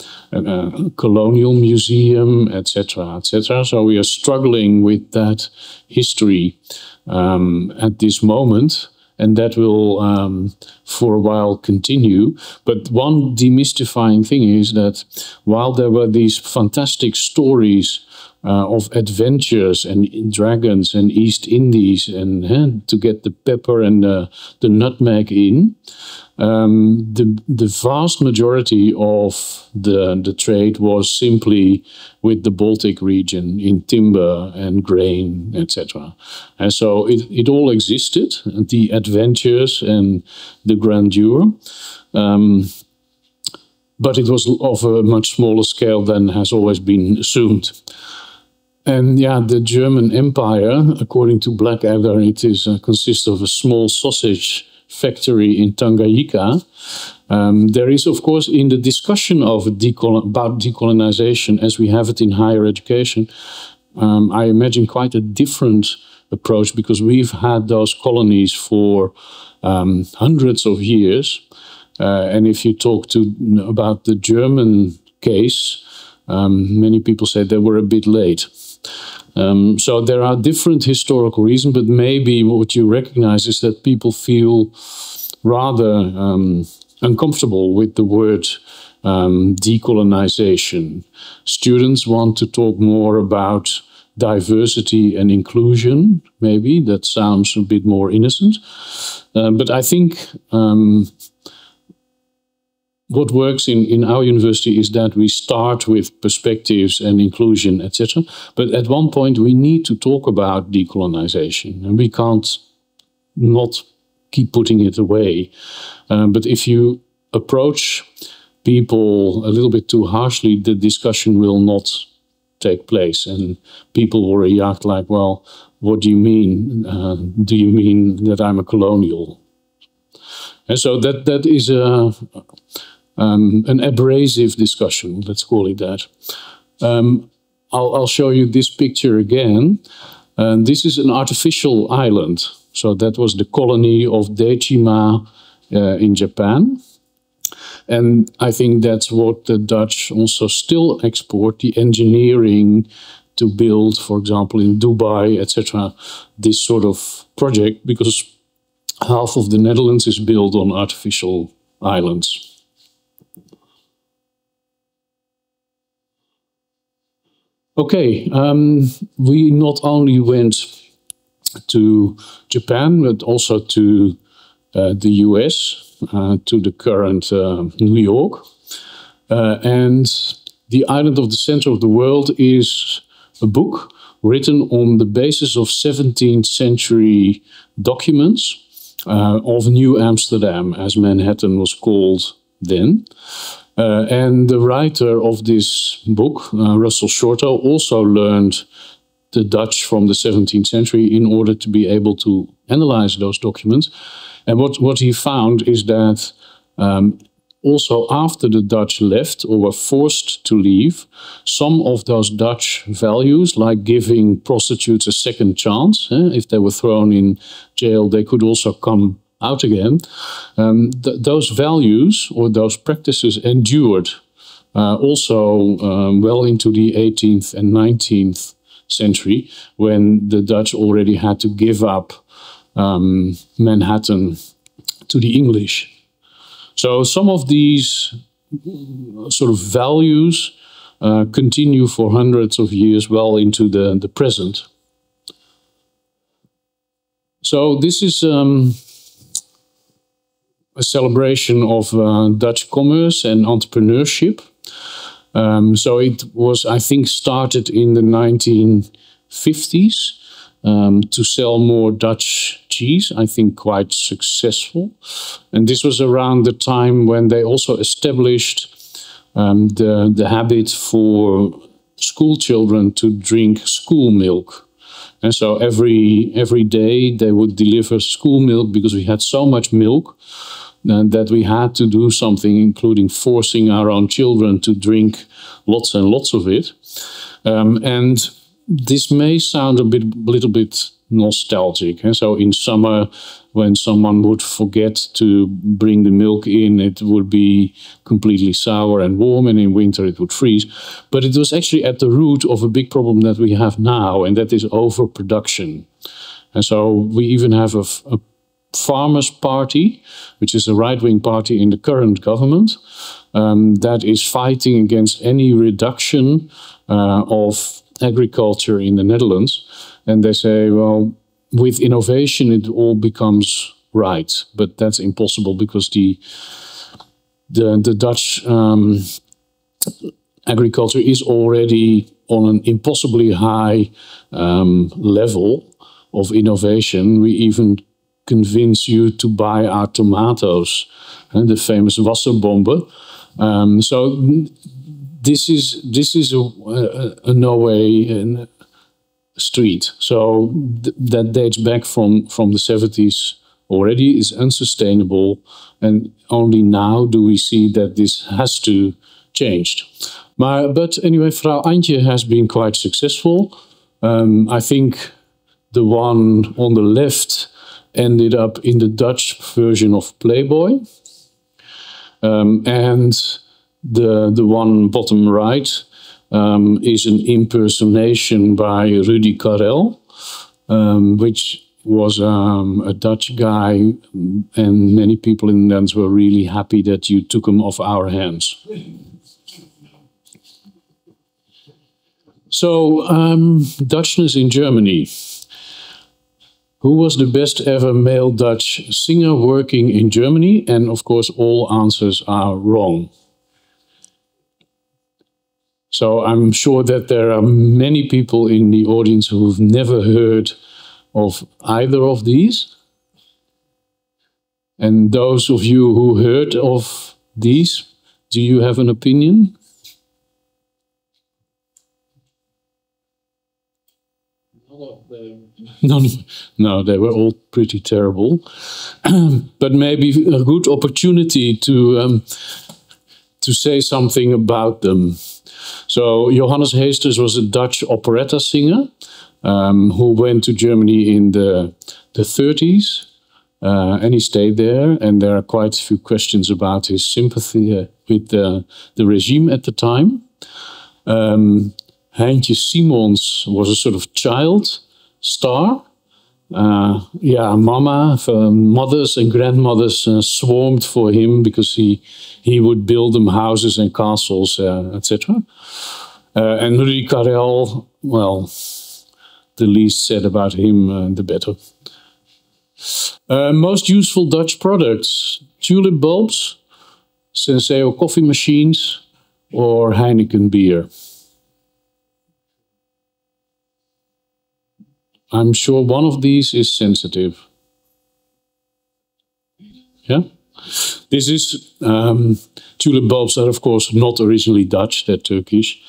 colonial museum, etc., etc. So we are struggling with that history at this moment, and that will for a while continue. But one demystifying thing is that while there were these fantastic stories of adventures and dragons and East Indies and to get the pepper and the nutmeg in, the vast majority of the trade was simply with the Baltic region in timber and grain, etc. And so it all existed, the adventures and the grandeur. But it was of a much smaller scale than has always been assumed. And yeah, the German Empire, according to Blackadder, it consists of a small sausage factory in Tanganyika. There is, of course, in the discussion of about decolonization, as we have it in higher education, I imagine quite a different approach, because we've had those colonies for hundreds of years. And if you talk about the German case, many people say they were a bit late. So there are different historical reasons, but maybe what you recognize is that people feel rather uncomfortable with the word decolonization. Students want to talk more about diversity and inclusion, maybe. That sounds a bit more innocent. But I think what works in our university is that we start with perspectives and inclusion, etc. But at one point we need to talk about decolonization, and we can't not keep putting it away. But if you approach people a little bit too harshly, the discussion will not take place, and people will react like, well, what do you mean? Do you mean that I'm a colonial? And so that is an abrasive discussion, let's call it that. I'll show you this picture again. This is an artificial island. So that was the colony of Dejima in Japan. And I think that's what the Dutch also still export, the engineering to build, for example, in Dubai, etc., this sort of project, because half of the Netherlands is built on artificial islands. Okay, we not only went to Japan, but also to the US, to the current New York. And The Island of the Center of the World is a book written on the basis of 17th century documents of New Amsterdam, as Manhattan was called then. And the writer of this book, Russell Shorto, also learned the Dutch from the 17th century in order to be able to analyze those documents. And what he found is that also after the Dutch left or were forced to leave, some of those Dutch values, like giving prostitutes a second chance, if they were thrown in jail, they could also come out again. Those values or those practices endured also well into the 18th and 19th century, when the Dutch already had to give up Manhattan to the English. So some of these sort of values continue for hundreds of years well into the present. So this is a celebration of Dutch commerce and entrepreneurship. So it was, I think, started in the 1950s to sell more Dutch cheese, I think quite successful. And this was around the time when they also established the habit for school children to drink school milk. And so every day they would deliver school milk, because we had so much milk that we had to do something, including forcing our own children to drink lots and lots of it. And this may sound a little bit nostalgic. And so in summer, when someone would forget to bring the milk in, it would be completely sour and warm, and in winter it would freeze. But it was actually at the root of a big problem that we have now, and that is overproduction. And so we even have a Farmers' Party, which is a right-wing party in the current government, that is fighting against any reduction of agriculture in the Netherlands. And they say, well, with innovation it all becomes right, but that's impossible because the Dutch agriculture is already on an impossibly high level of innovation. We even convince you to buy our tomatoes, and the famous Wasserbombe. So this is a Norway street. So that dates back from the 70s already, is unsustainable, and only now do we see that this has to change. But anyway, Frau Antje has been quite successful. I think the one on the left ended up in the Dutch version of Playboy. And the one bottom right is an impersonation by Rudy Karel, which was a Dutch guy, and many people in the Netherlands were really happy that you took him off our hands. So, Dutchness in Germany. Who was the best ever male Dutch singer working in Germany? And of course, all answers are wrong. So I'm sure that there are many people in the audience who've never heard of either of these. And those of you who heard of these, do you have an opinion? No, they were all pretty terrible. But maybe a good opportunity to say something about them. So Johannes Heesters was a Dutch operetta singer who went to Germany in the 30s, and he stayed there. And there are quite a few questions about his sympathy with the regime at the time. Heintje Simons was a sort of child star. Mothers and grandmothers swarmed for him because he would build them houses and castles, etc. And Rudy Karel, well, the least said about him, the better. Most useful Dutch products: tulip bulbs, Senseo coffee machines, or Heineken beer. I'm sure one of these is sensitive. Yeah? This is, tulip bulbs are of course not originally Dutch, they're Turkish.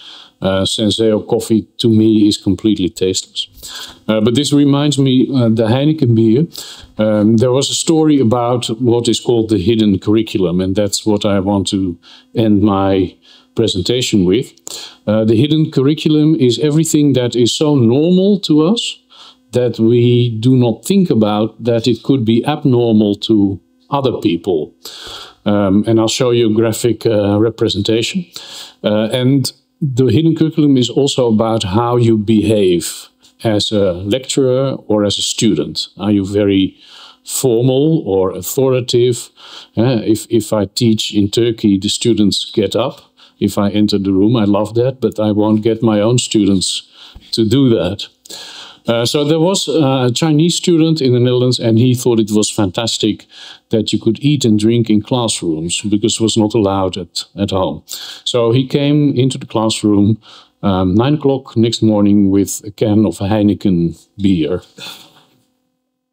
Senseo coffee to me is completely tasteless. But this reminds me, the Heineken beer. There was a story about what is called the hidden curriculum, and that's what I want to end my presentation with. The hidden curriculum is everything that is so normal to us that we do not think about that it could be abnormal to other people. And I'll show you a graphic representation. And the hidden curriculum is also about how you behave as a lecturer or as a student. Are you very formal or authoritative? If I teach in Turkey, the students get up. If I enter the room, I love that, but I won't get my own students to do that. So there was a Chinese student in the Netherlands, and he thought it was fantastic that you could eat and drink in classrooms because it was not allowed at home. So he came into the classroom 9 o'clock next morning with a can of Heineken beer.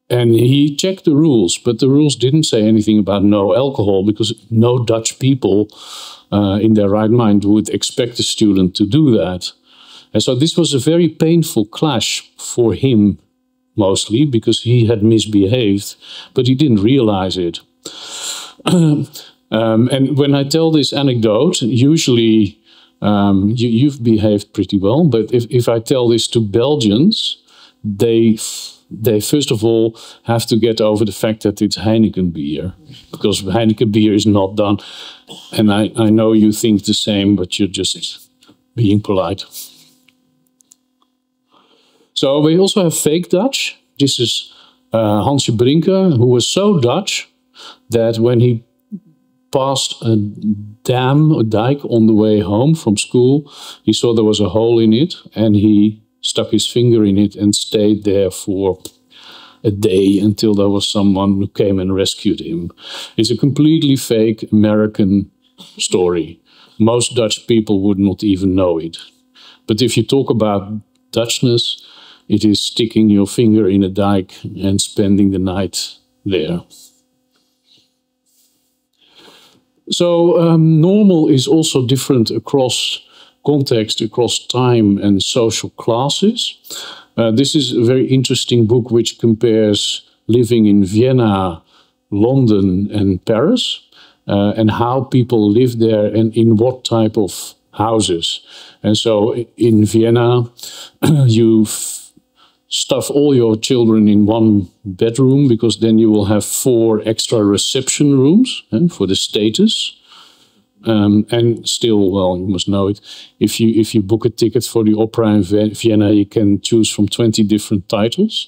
And he checked the rules, but the rules didn't say anything about no alcohol, because no Dutch people in their right mind would expect a student to do that. And so this was a very painful clash for him, mostly, because he had misbehaved, but he didn't realize it. And when I tell this anecdote, usually you've behaved pretty well, but if I tell this to Belgians, they first of all have to get over the fact that it's Heineken beer, because Heineken beer is not done. And I know you think the same, but you're just being polite. So we also have fake Dutch. This is Hansje Brinker, who was so Dutch that when he passed a dike on the way home from school, he saw there was a hole in it, and he stuck his finger in it and stayed there for a day until there was someone who came and rescued him. It's a completely fake American story. Most Dutch people would not even know it. But if you talk about Dutchness, it is sticking your finger in a dike and spending the night there. So normal is also different across context, across time and social classes. This is a very interesting book which compares living in Vienna, London and Paris, and how people live there and in what type of houses. And so in Vienna, you stuff all your children in one bedroom, because then you will have 4 extra reception rooms for the status. And still, well, you must know it, if you book a ticket for the opera in Vienna, you can choose from 20 different titles.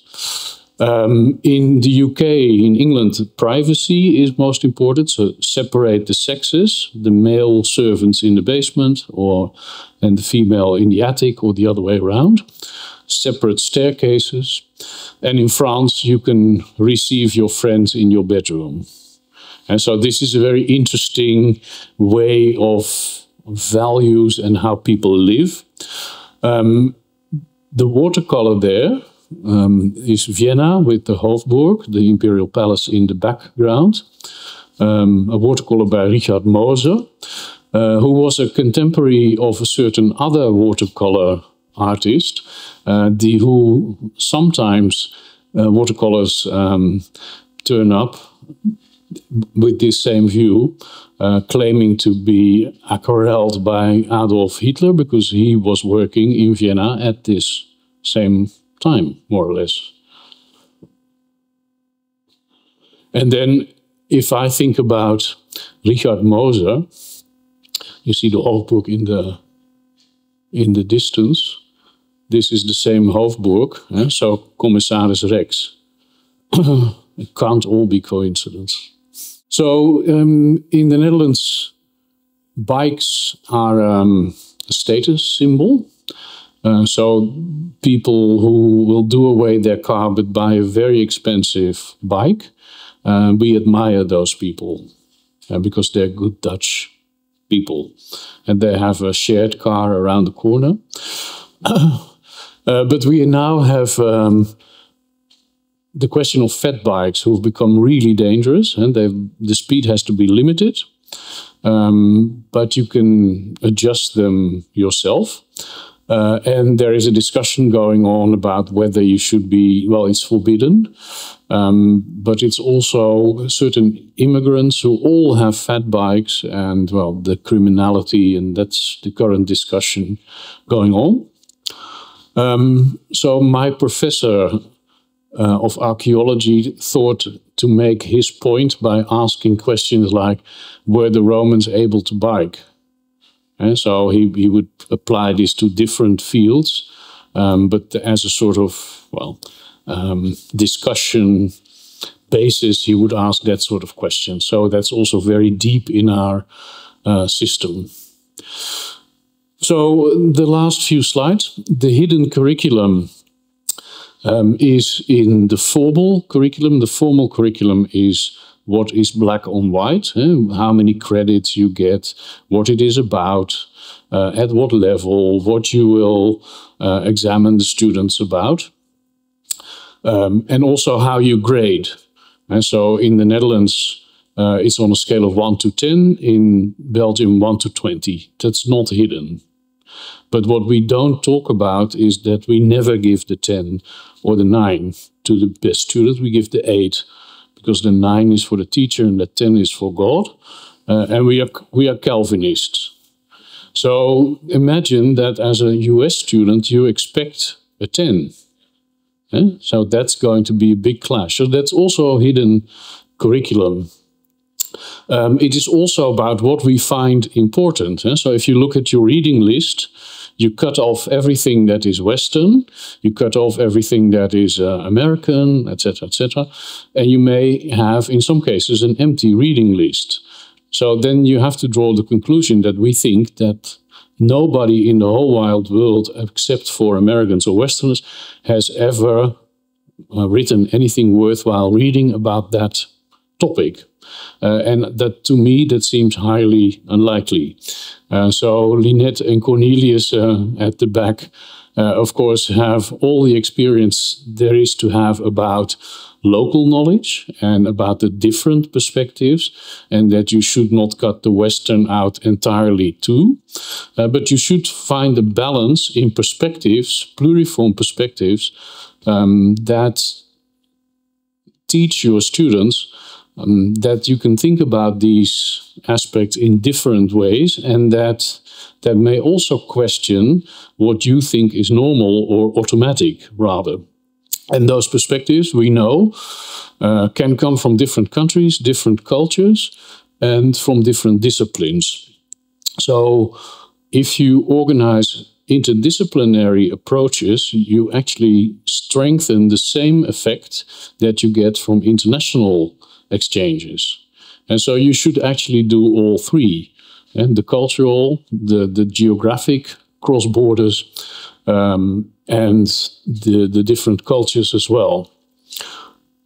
In the UK, in England, privacy is most important, so separate the sexes, the male servants in the basement and the female in the attic, or the other way around. Separate staircases. And in France, you can receive your friends in your bedroom. And so this is a very interesting way of values and how people live. The watercolor there is Vienna with the Hofburg, the imperial palace in the background. A watercolor by Richard Moser, who was a contemporary of a certain other watercolor artist, who sometimes watercolors turn up with this same view, claiming to be aquarelled by Adolf Hitler, because he was working in Vienna at this same time, more or less. And then if I think about Richard Moser, you see the Hofburg in the distance. This is the same Hofburg, so Commissaris Rex. It can't all be coincidence. So in the Netherlands, bikes are a status symbol. So people who will do away their car but buy a very expensive bike, we admire those people because they're good Dutch people. And they have a shared car around the corner. But we now have the question of fat bikes who've become really dangerous, and the speed has to be limited, but you can adjust them yourself. And there is a discussion going on about whether you should be, well, it's forbidden, but it's also certain immigrants who all have fat bikes and, well, the criminality, and that's the current discussion going on. So my professor of archaeology thought to make his point by asking questions like, were the Romans able to bike? And so he would apply this to different fields, but as a sort of, well, discussion basis, he would ask that sort of question. So that's also very deep in our system. So the last few slides, the hidden curriculum is in the formal curriculum. The formal curriculum is what is black on white, how many credits you get, what it is about, at what level, what you will examine the students about, and also how you grade. And so in the Netherlands, it's on a scale of 1 to 10, in Belgium 1 to 20. That's not hidden. But what we don't talk about is that we never give the 10 or the 9 to the best student. We give the 8, because the 9 is for the teacher and the 10 is for God. And we are Calvinists. So imagine that as a US student, you expect a 10. So that's going to be a big clash. So that's also a hidden curriculum. It is also about what we find important. So if you look at your reading list, You cut off everything that is Western, you cut off everything that is American, etc., etc., and you may have, in some cases, an empty reading list. So then you have to draw the conclusion that we think that nobody in the whole wide world, except for Americans or Westerners, has ever written anything worthwhile reading about that topic. And that, to me, that seems highly unlikely. So Lynette and Cornelius at the back, of course, have all the experience there is to have about local knowledge and about the different perspectives, and that you should not cut the Western out entirely too. But you should find a balance in perspectives, pluriform perspectives, that teach your students that you can think about these aspects in different ways, and that may also question what you think is normal or automatic, rather. And those perspectives, we know, can come from different countries, different cultures, and from different disciplines. So if you organize interdisciplinary approaches, you actually strengthen the same effect that you get from international exchanges. And so you should actually do all three, and the cultural, the geographic cross borders, and the different cultures as well.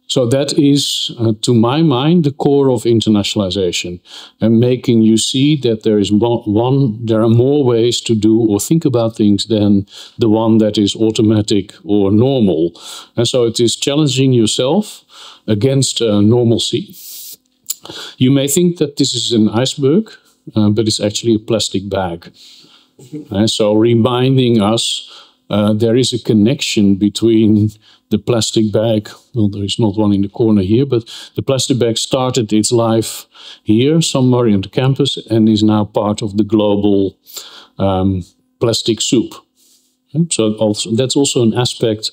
So that is, to my mind, the core of internationalization, and making you see that there are more ways to do or think about things than the one that is automatic or normal. And so it is challenging yourself against normalcy. You may think that this is an iceberg, but it's actually a plastic bag. And so reminding us there is a connection between the plastic bag, well, there is not one in the corner here, but the plastic bag started its life here, somewhere in the campus, and is now part of the global plastic soup. So that's also an aspect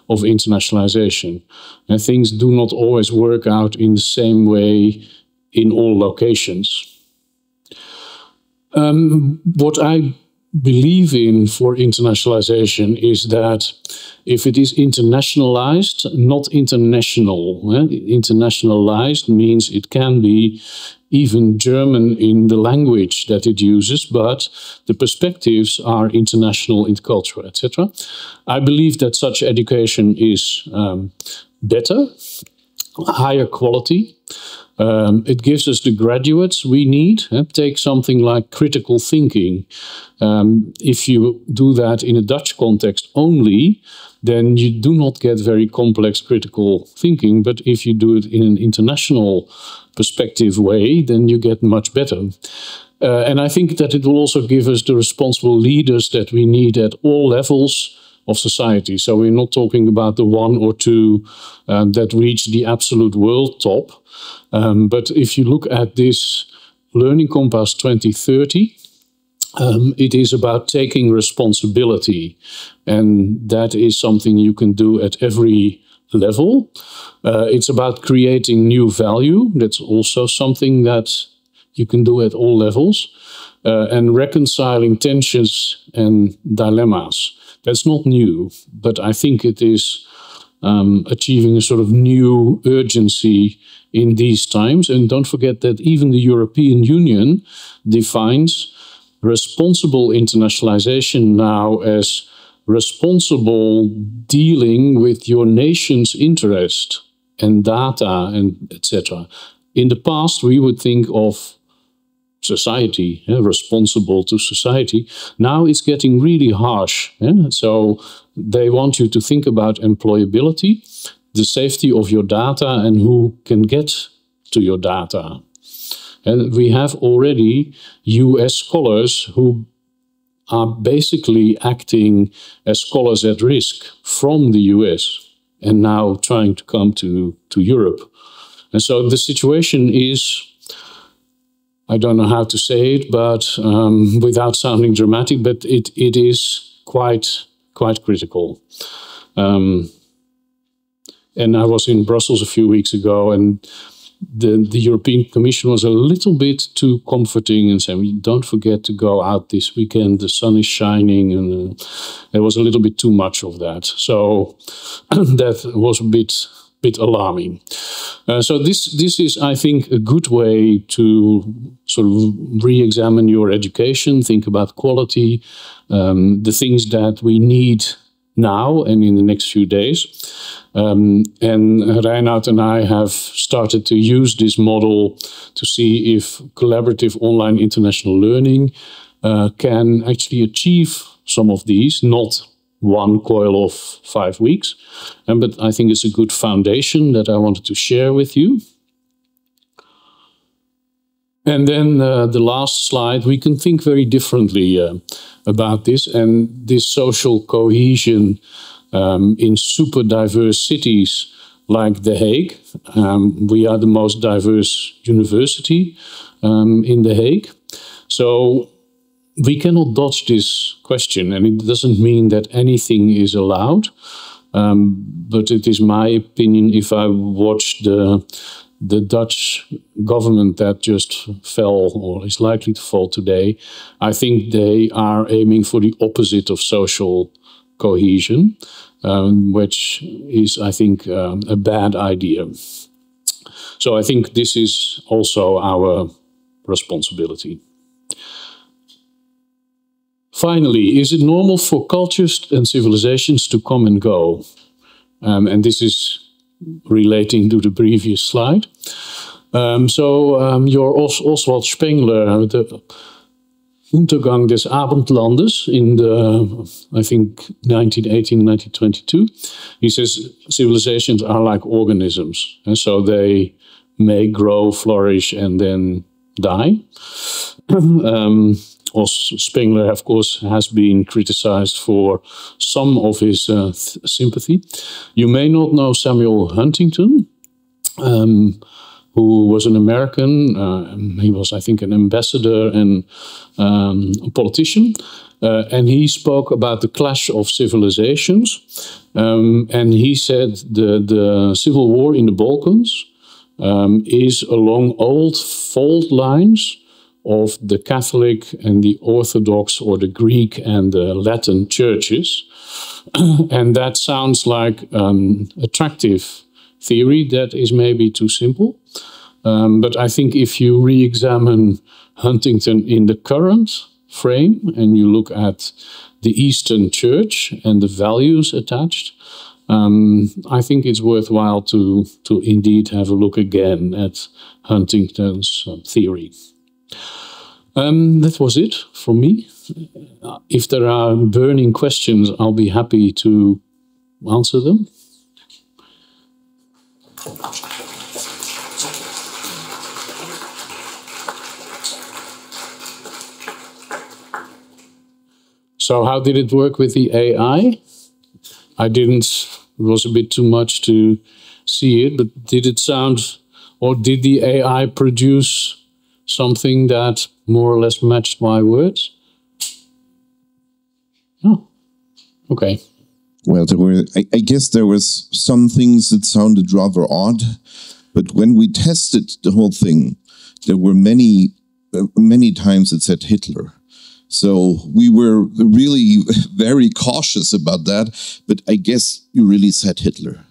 of internationalization. And things do not always work out in the same way in all locations. What I believe in for internationalization is that if it is internationalized, not international. Internationalized means it can be even German in the language that it uses, but the perspectives are international in culture, etc. I believe that such education is better, higher quality. It gives us the graduates we need. Take something like critical thinking. If you do that in a Dutch context only, then you do not get very complex critical thinking. But if you do it in an international perspective way, then you get much better. And I think that it will also give us the responsible leaders that we need at all levels of society. So we're not talking about the one or two that reach the absolute world top. But if you look at this Learning Compass 2030, it is about taking responsibility. And that is something you can do at every level. It's about creating new value. That's also something that you can do at all levels. And reconciling tensions and dilemmas. That's not new, but I think it is achieving a sort of new urgency in these times. And don't forget that even the European Union defines responsible internationalization now as responsible dealing with your nation's interest and data and etc. In the past, we would think of society, responsible to society. Now it's getting really harsh. So they want you to think about employability, the safety of your data, and who can get to your data. And we have already US scholars who are basically acting as scholars at risk from the US and now trying to come to Europe. And so the situation is, I don't know how to say it, but without sounding dramatic, but it is quite critical. And I was in Brussels a few weeks ago, and the European Commission was a little bit too comforting and saying, don't forget to go out this weekend, the sun is shining, and there was a little bit too much of that. So that was a bit alarming. So this is, I think, a good way to sort of re-examine your education, think about quality, the things that we need now and in the next few days. And Reinout and I have started to use this model to see if collaborative online international learning can actually achieve some of these, not one coil of 5 weeks. But I think it's a good foundation that I wanted to share with you. And then the last slide, we can think very differently about this, and this social cohesion in super diverse cities like The Hague. We are the most diverse university in The Hague. So we cannot dodge this question, and it doesn't mean that anything is allowed. But it is my opinion, if I watch the Dutch government that just fell or is likely to fall today, I think they are aiming for the opposite of social cohesion, which is, I think, a bad idea. So I think this is also our responsibility. Finally, is it normal for cultures and civilizations to come and go? And this is relating to the previous slide. Your Oswald Spengler, the Untergang des Abendlandes in the, I think, 1918, 1922, he says civilizations are like organisms, and so they may grow, flourish, and then die. Spengler, of course, has been criticized for some of his sympathy. You may not know Samuel Huntington, who was an American. He was, I think, an ambassador and a politician. And he spoke about the clash of civilizations. And he said the civil war in the Balkans is along old fault lines of the Catholic and the Orthodox, or the Greek and the Latin churches. And that sounds like an attractive theory that is maybe too simple. But I think if you re-examine Huntington in the current frame and you look at the Eastern Church and the values attached, I think it's worthwhile to indeed have a look again at Huntington's theory. That was it from me. If there are burning questions, I'll be happy to answer them. So how did it work with the AI? It was a bit too much to see it, but did it sound, or did the AI produce something that more or less matched my words? Oh, okay. Well, I guess there was some things that sounded rather odd, but when we tested the whole thing, there were many times it said Hitler. So we were really very cautious about that, but I guess you really said Hitler.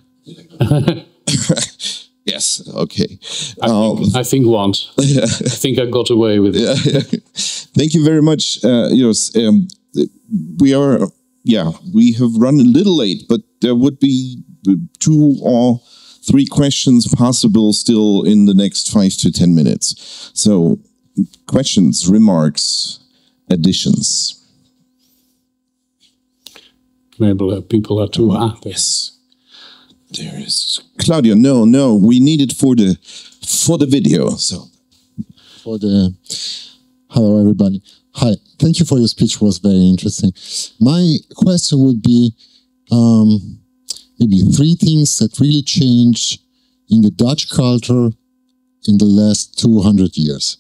Yes, okay. I think once. I think I got away with it. Yeah. Thank you very much, Jos. We have run a little late, but there would be 2 or 3 questions possible still in the next 5 to 10 minutes. So, questions, remarks, additions. Maybe people are too happy. Yes. There is Claudia. No, we need it for the video. So hello everybody. Hi, thank you for your speech. It was very interesting. My question would be maybe 3 things that really changed in the Dutch culture in the last 200 years,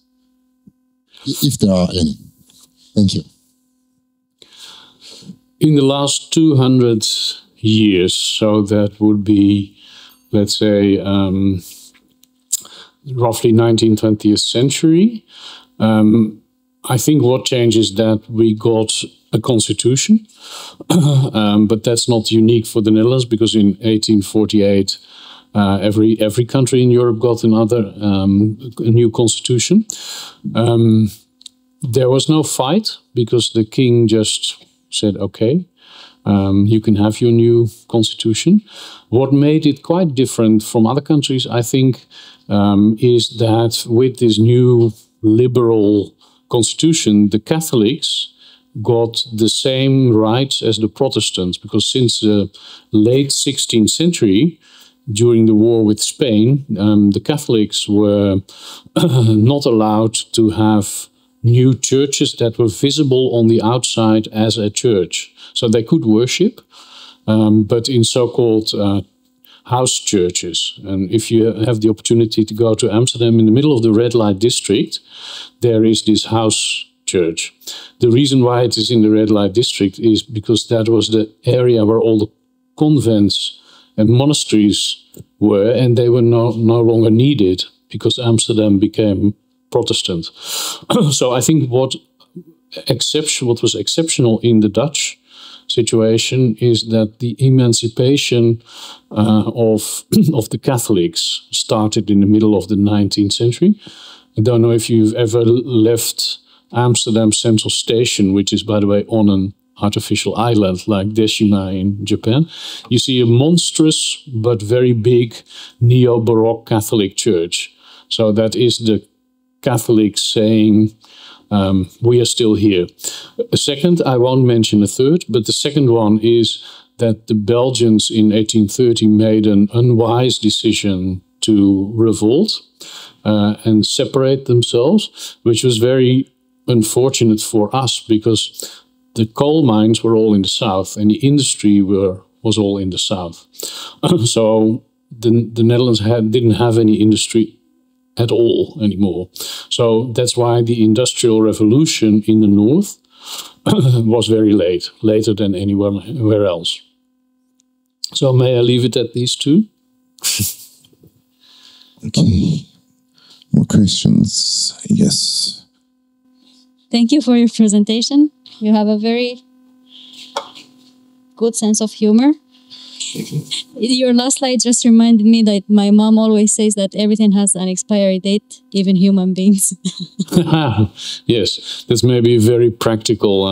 if there are any. Thank you. In the last 200 years, so that would be, let's say, roughly 19th, 20th century. I think what changed is that we got a constitution, but that's not unique for the Netherlands, because in 1848 every country in Europe got a new constitution. There was no fight, because the king just said, okay, you can have your new constitution. What made it quite different from other countries, I think, is that with this new liberal constitution, the Catholics got the same rights as the Protestants, because since the late 16th century, during the war with Spain, the Catholics were not allowed to have new churches that were visible on the outside as a church. So they could worship, but in so-called house churches. And if you have the opportunity to go to Amsterdam, in the middle of the red light district, there is this house church. The reason why it is in the red light district is because that was the area where all the convents and monasteries were, and they were no longer needed because Amsterdam became Protestant. So I think what was exceptional in the Dutch situation is that the emancipation of the Catholics started in the middle of the 19th century. I don't know if you've ever left Amsterdam Central Station, which is, by the way, on an artificial island like Deshima in Japan. You see a monstrous but very big neo-Baroque Catholic church. So that is the Catholics saying, we are still here. A second, I won't mention a third, but the second one is that the Belgians in 1830 made an unwise decision to revolt and separate themselves, which was very unfortunate for us, because the coal mines were all in the south and the industry was all in the south. So the Netherlands didn't have any industry at all anymore. So that's why the Industrial Revolution in the north was very late, later than anywhere else. So may I leave it at these two? Okay. More questions? Yes. Thank you for your presentation. You have a very good sense of humor. Your last slide just reminded me that my mom always says that everything has an expiry date, even human beings. Yes, that's maybe a very practical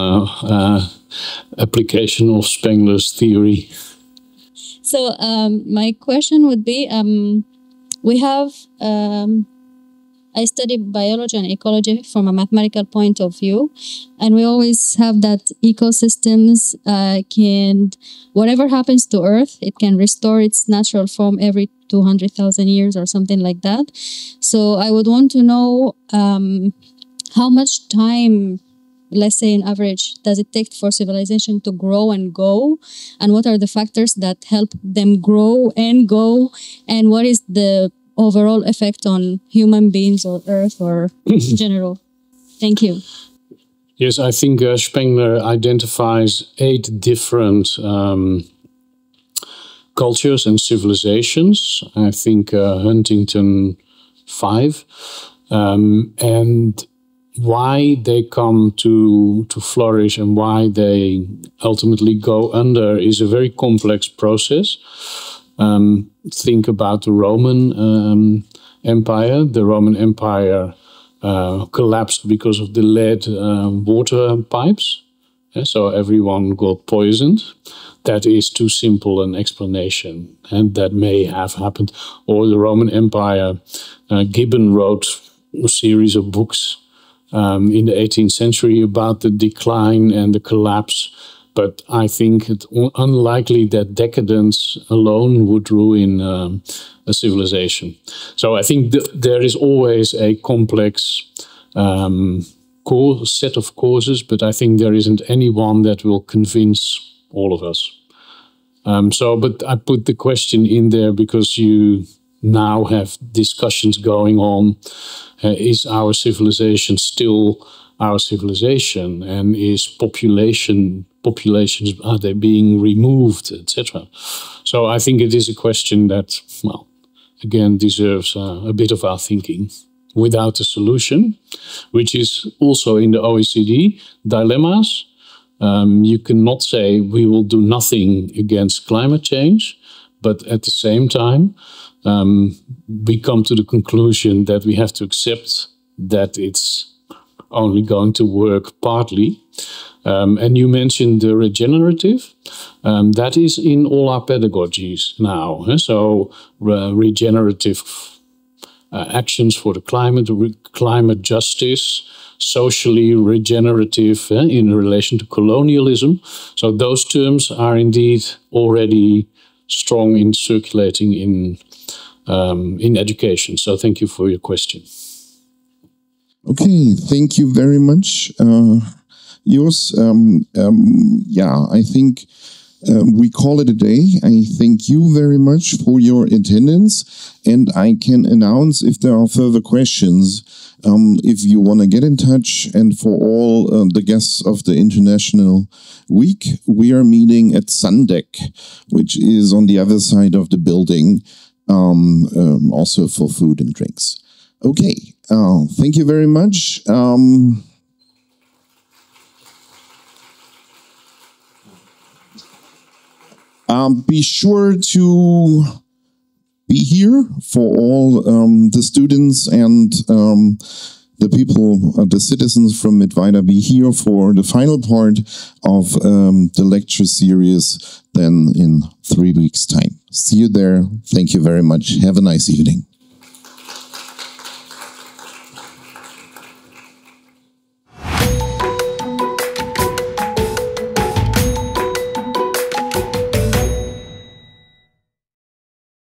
application of Spengler's theory. So my question would be, we have, I study biology and ecology from a mathematical point of view, and we always have that ecosystems whatever happens to Earth, it can restore its natural form every 200,000 years or something like that. So I would want to know how much time, let's say in average, does it take for civilization to grow and go? And what are the factors that help them grow and go? And what is the overall effect on human beings or Earth or in general? Thank you. Yes, I think Spengler identifies 8 different cultures and civilizations. I think Huntington 5. And why they come to flourish and why they ultimately go under is a very complex process. Think about the Roman Empire. The Roman Empire collapsed because of the lead water pipes. So everyone got poisoned. That is too simple an explanation, and that may have happened. Or the Roman Empire, Gibbon wrote a series of books in the 18th century about the decline and the collapse. But I think it's unlikely that decadence alone would ruin a civilization. So I think there is always a complex set of causes, but I think there isn't any one that will convince all of us. But I put the question in there because you now have discussions going on. Is our civilization still our civilization, and is populations, are they being removed, etc. So I think it is a question that, well, again deserves a bit of our thinking. Without a solution, which is also in the OECD dilemmas, you cannot say we will do nothing against climate change, but at the same time, we come to the conclusion that we have to accept that it's only going to work partly. And you mentioned the regenerative. That is in all our pedagogies now. So regenerative actions for the climate, climate justice, socially regenerative in relation to colonialism. So those terms are indeed already strong in circulating in education. So thank you for your question. Okay, thank you very much, Jos. Yeah, I think we call it a day. I thank you very much for your attendance, and I can announce if there are further questions, if you want to get in touch. And for all the guests of the International Week, we are meeting at Sundeck, which is on the other side of the building, also for food and drinks. Okay, thank you very much. Be sure to be here for all the students and the people, the citizens from Mittweida. Be here for the final part of the lecture series then in 3 weeks' time. See you there. Thank you very much. Have a nice evening.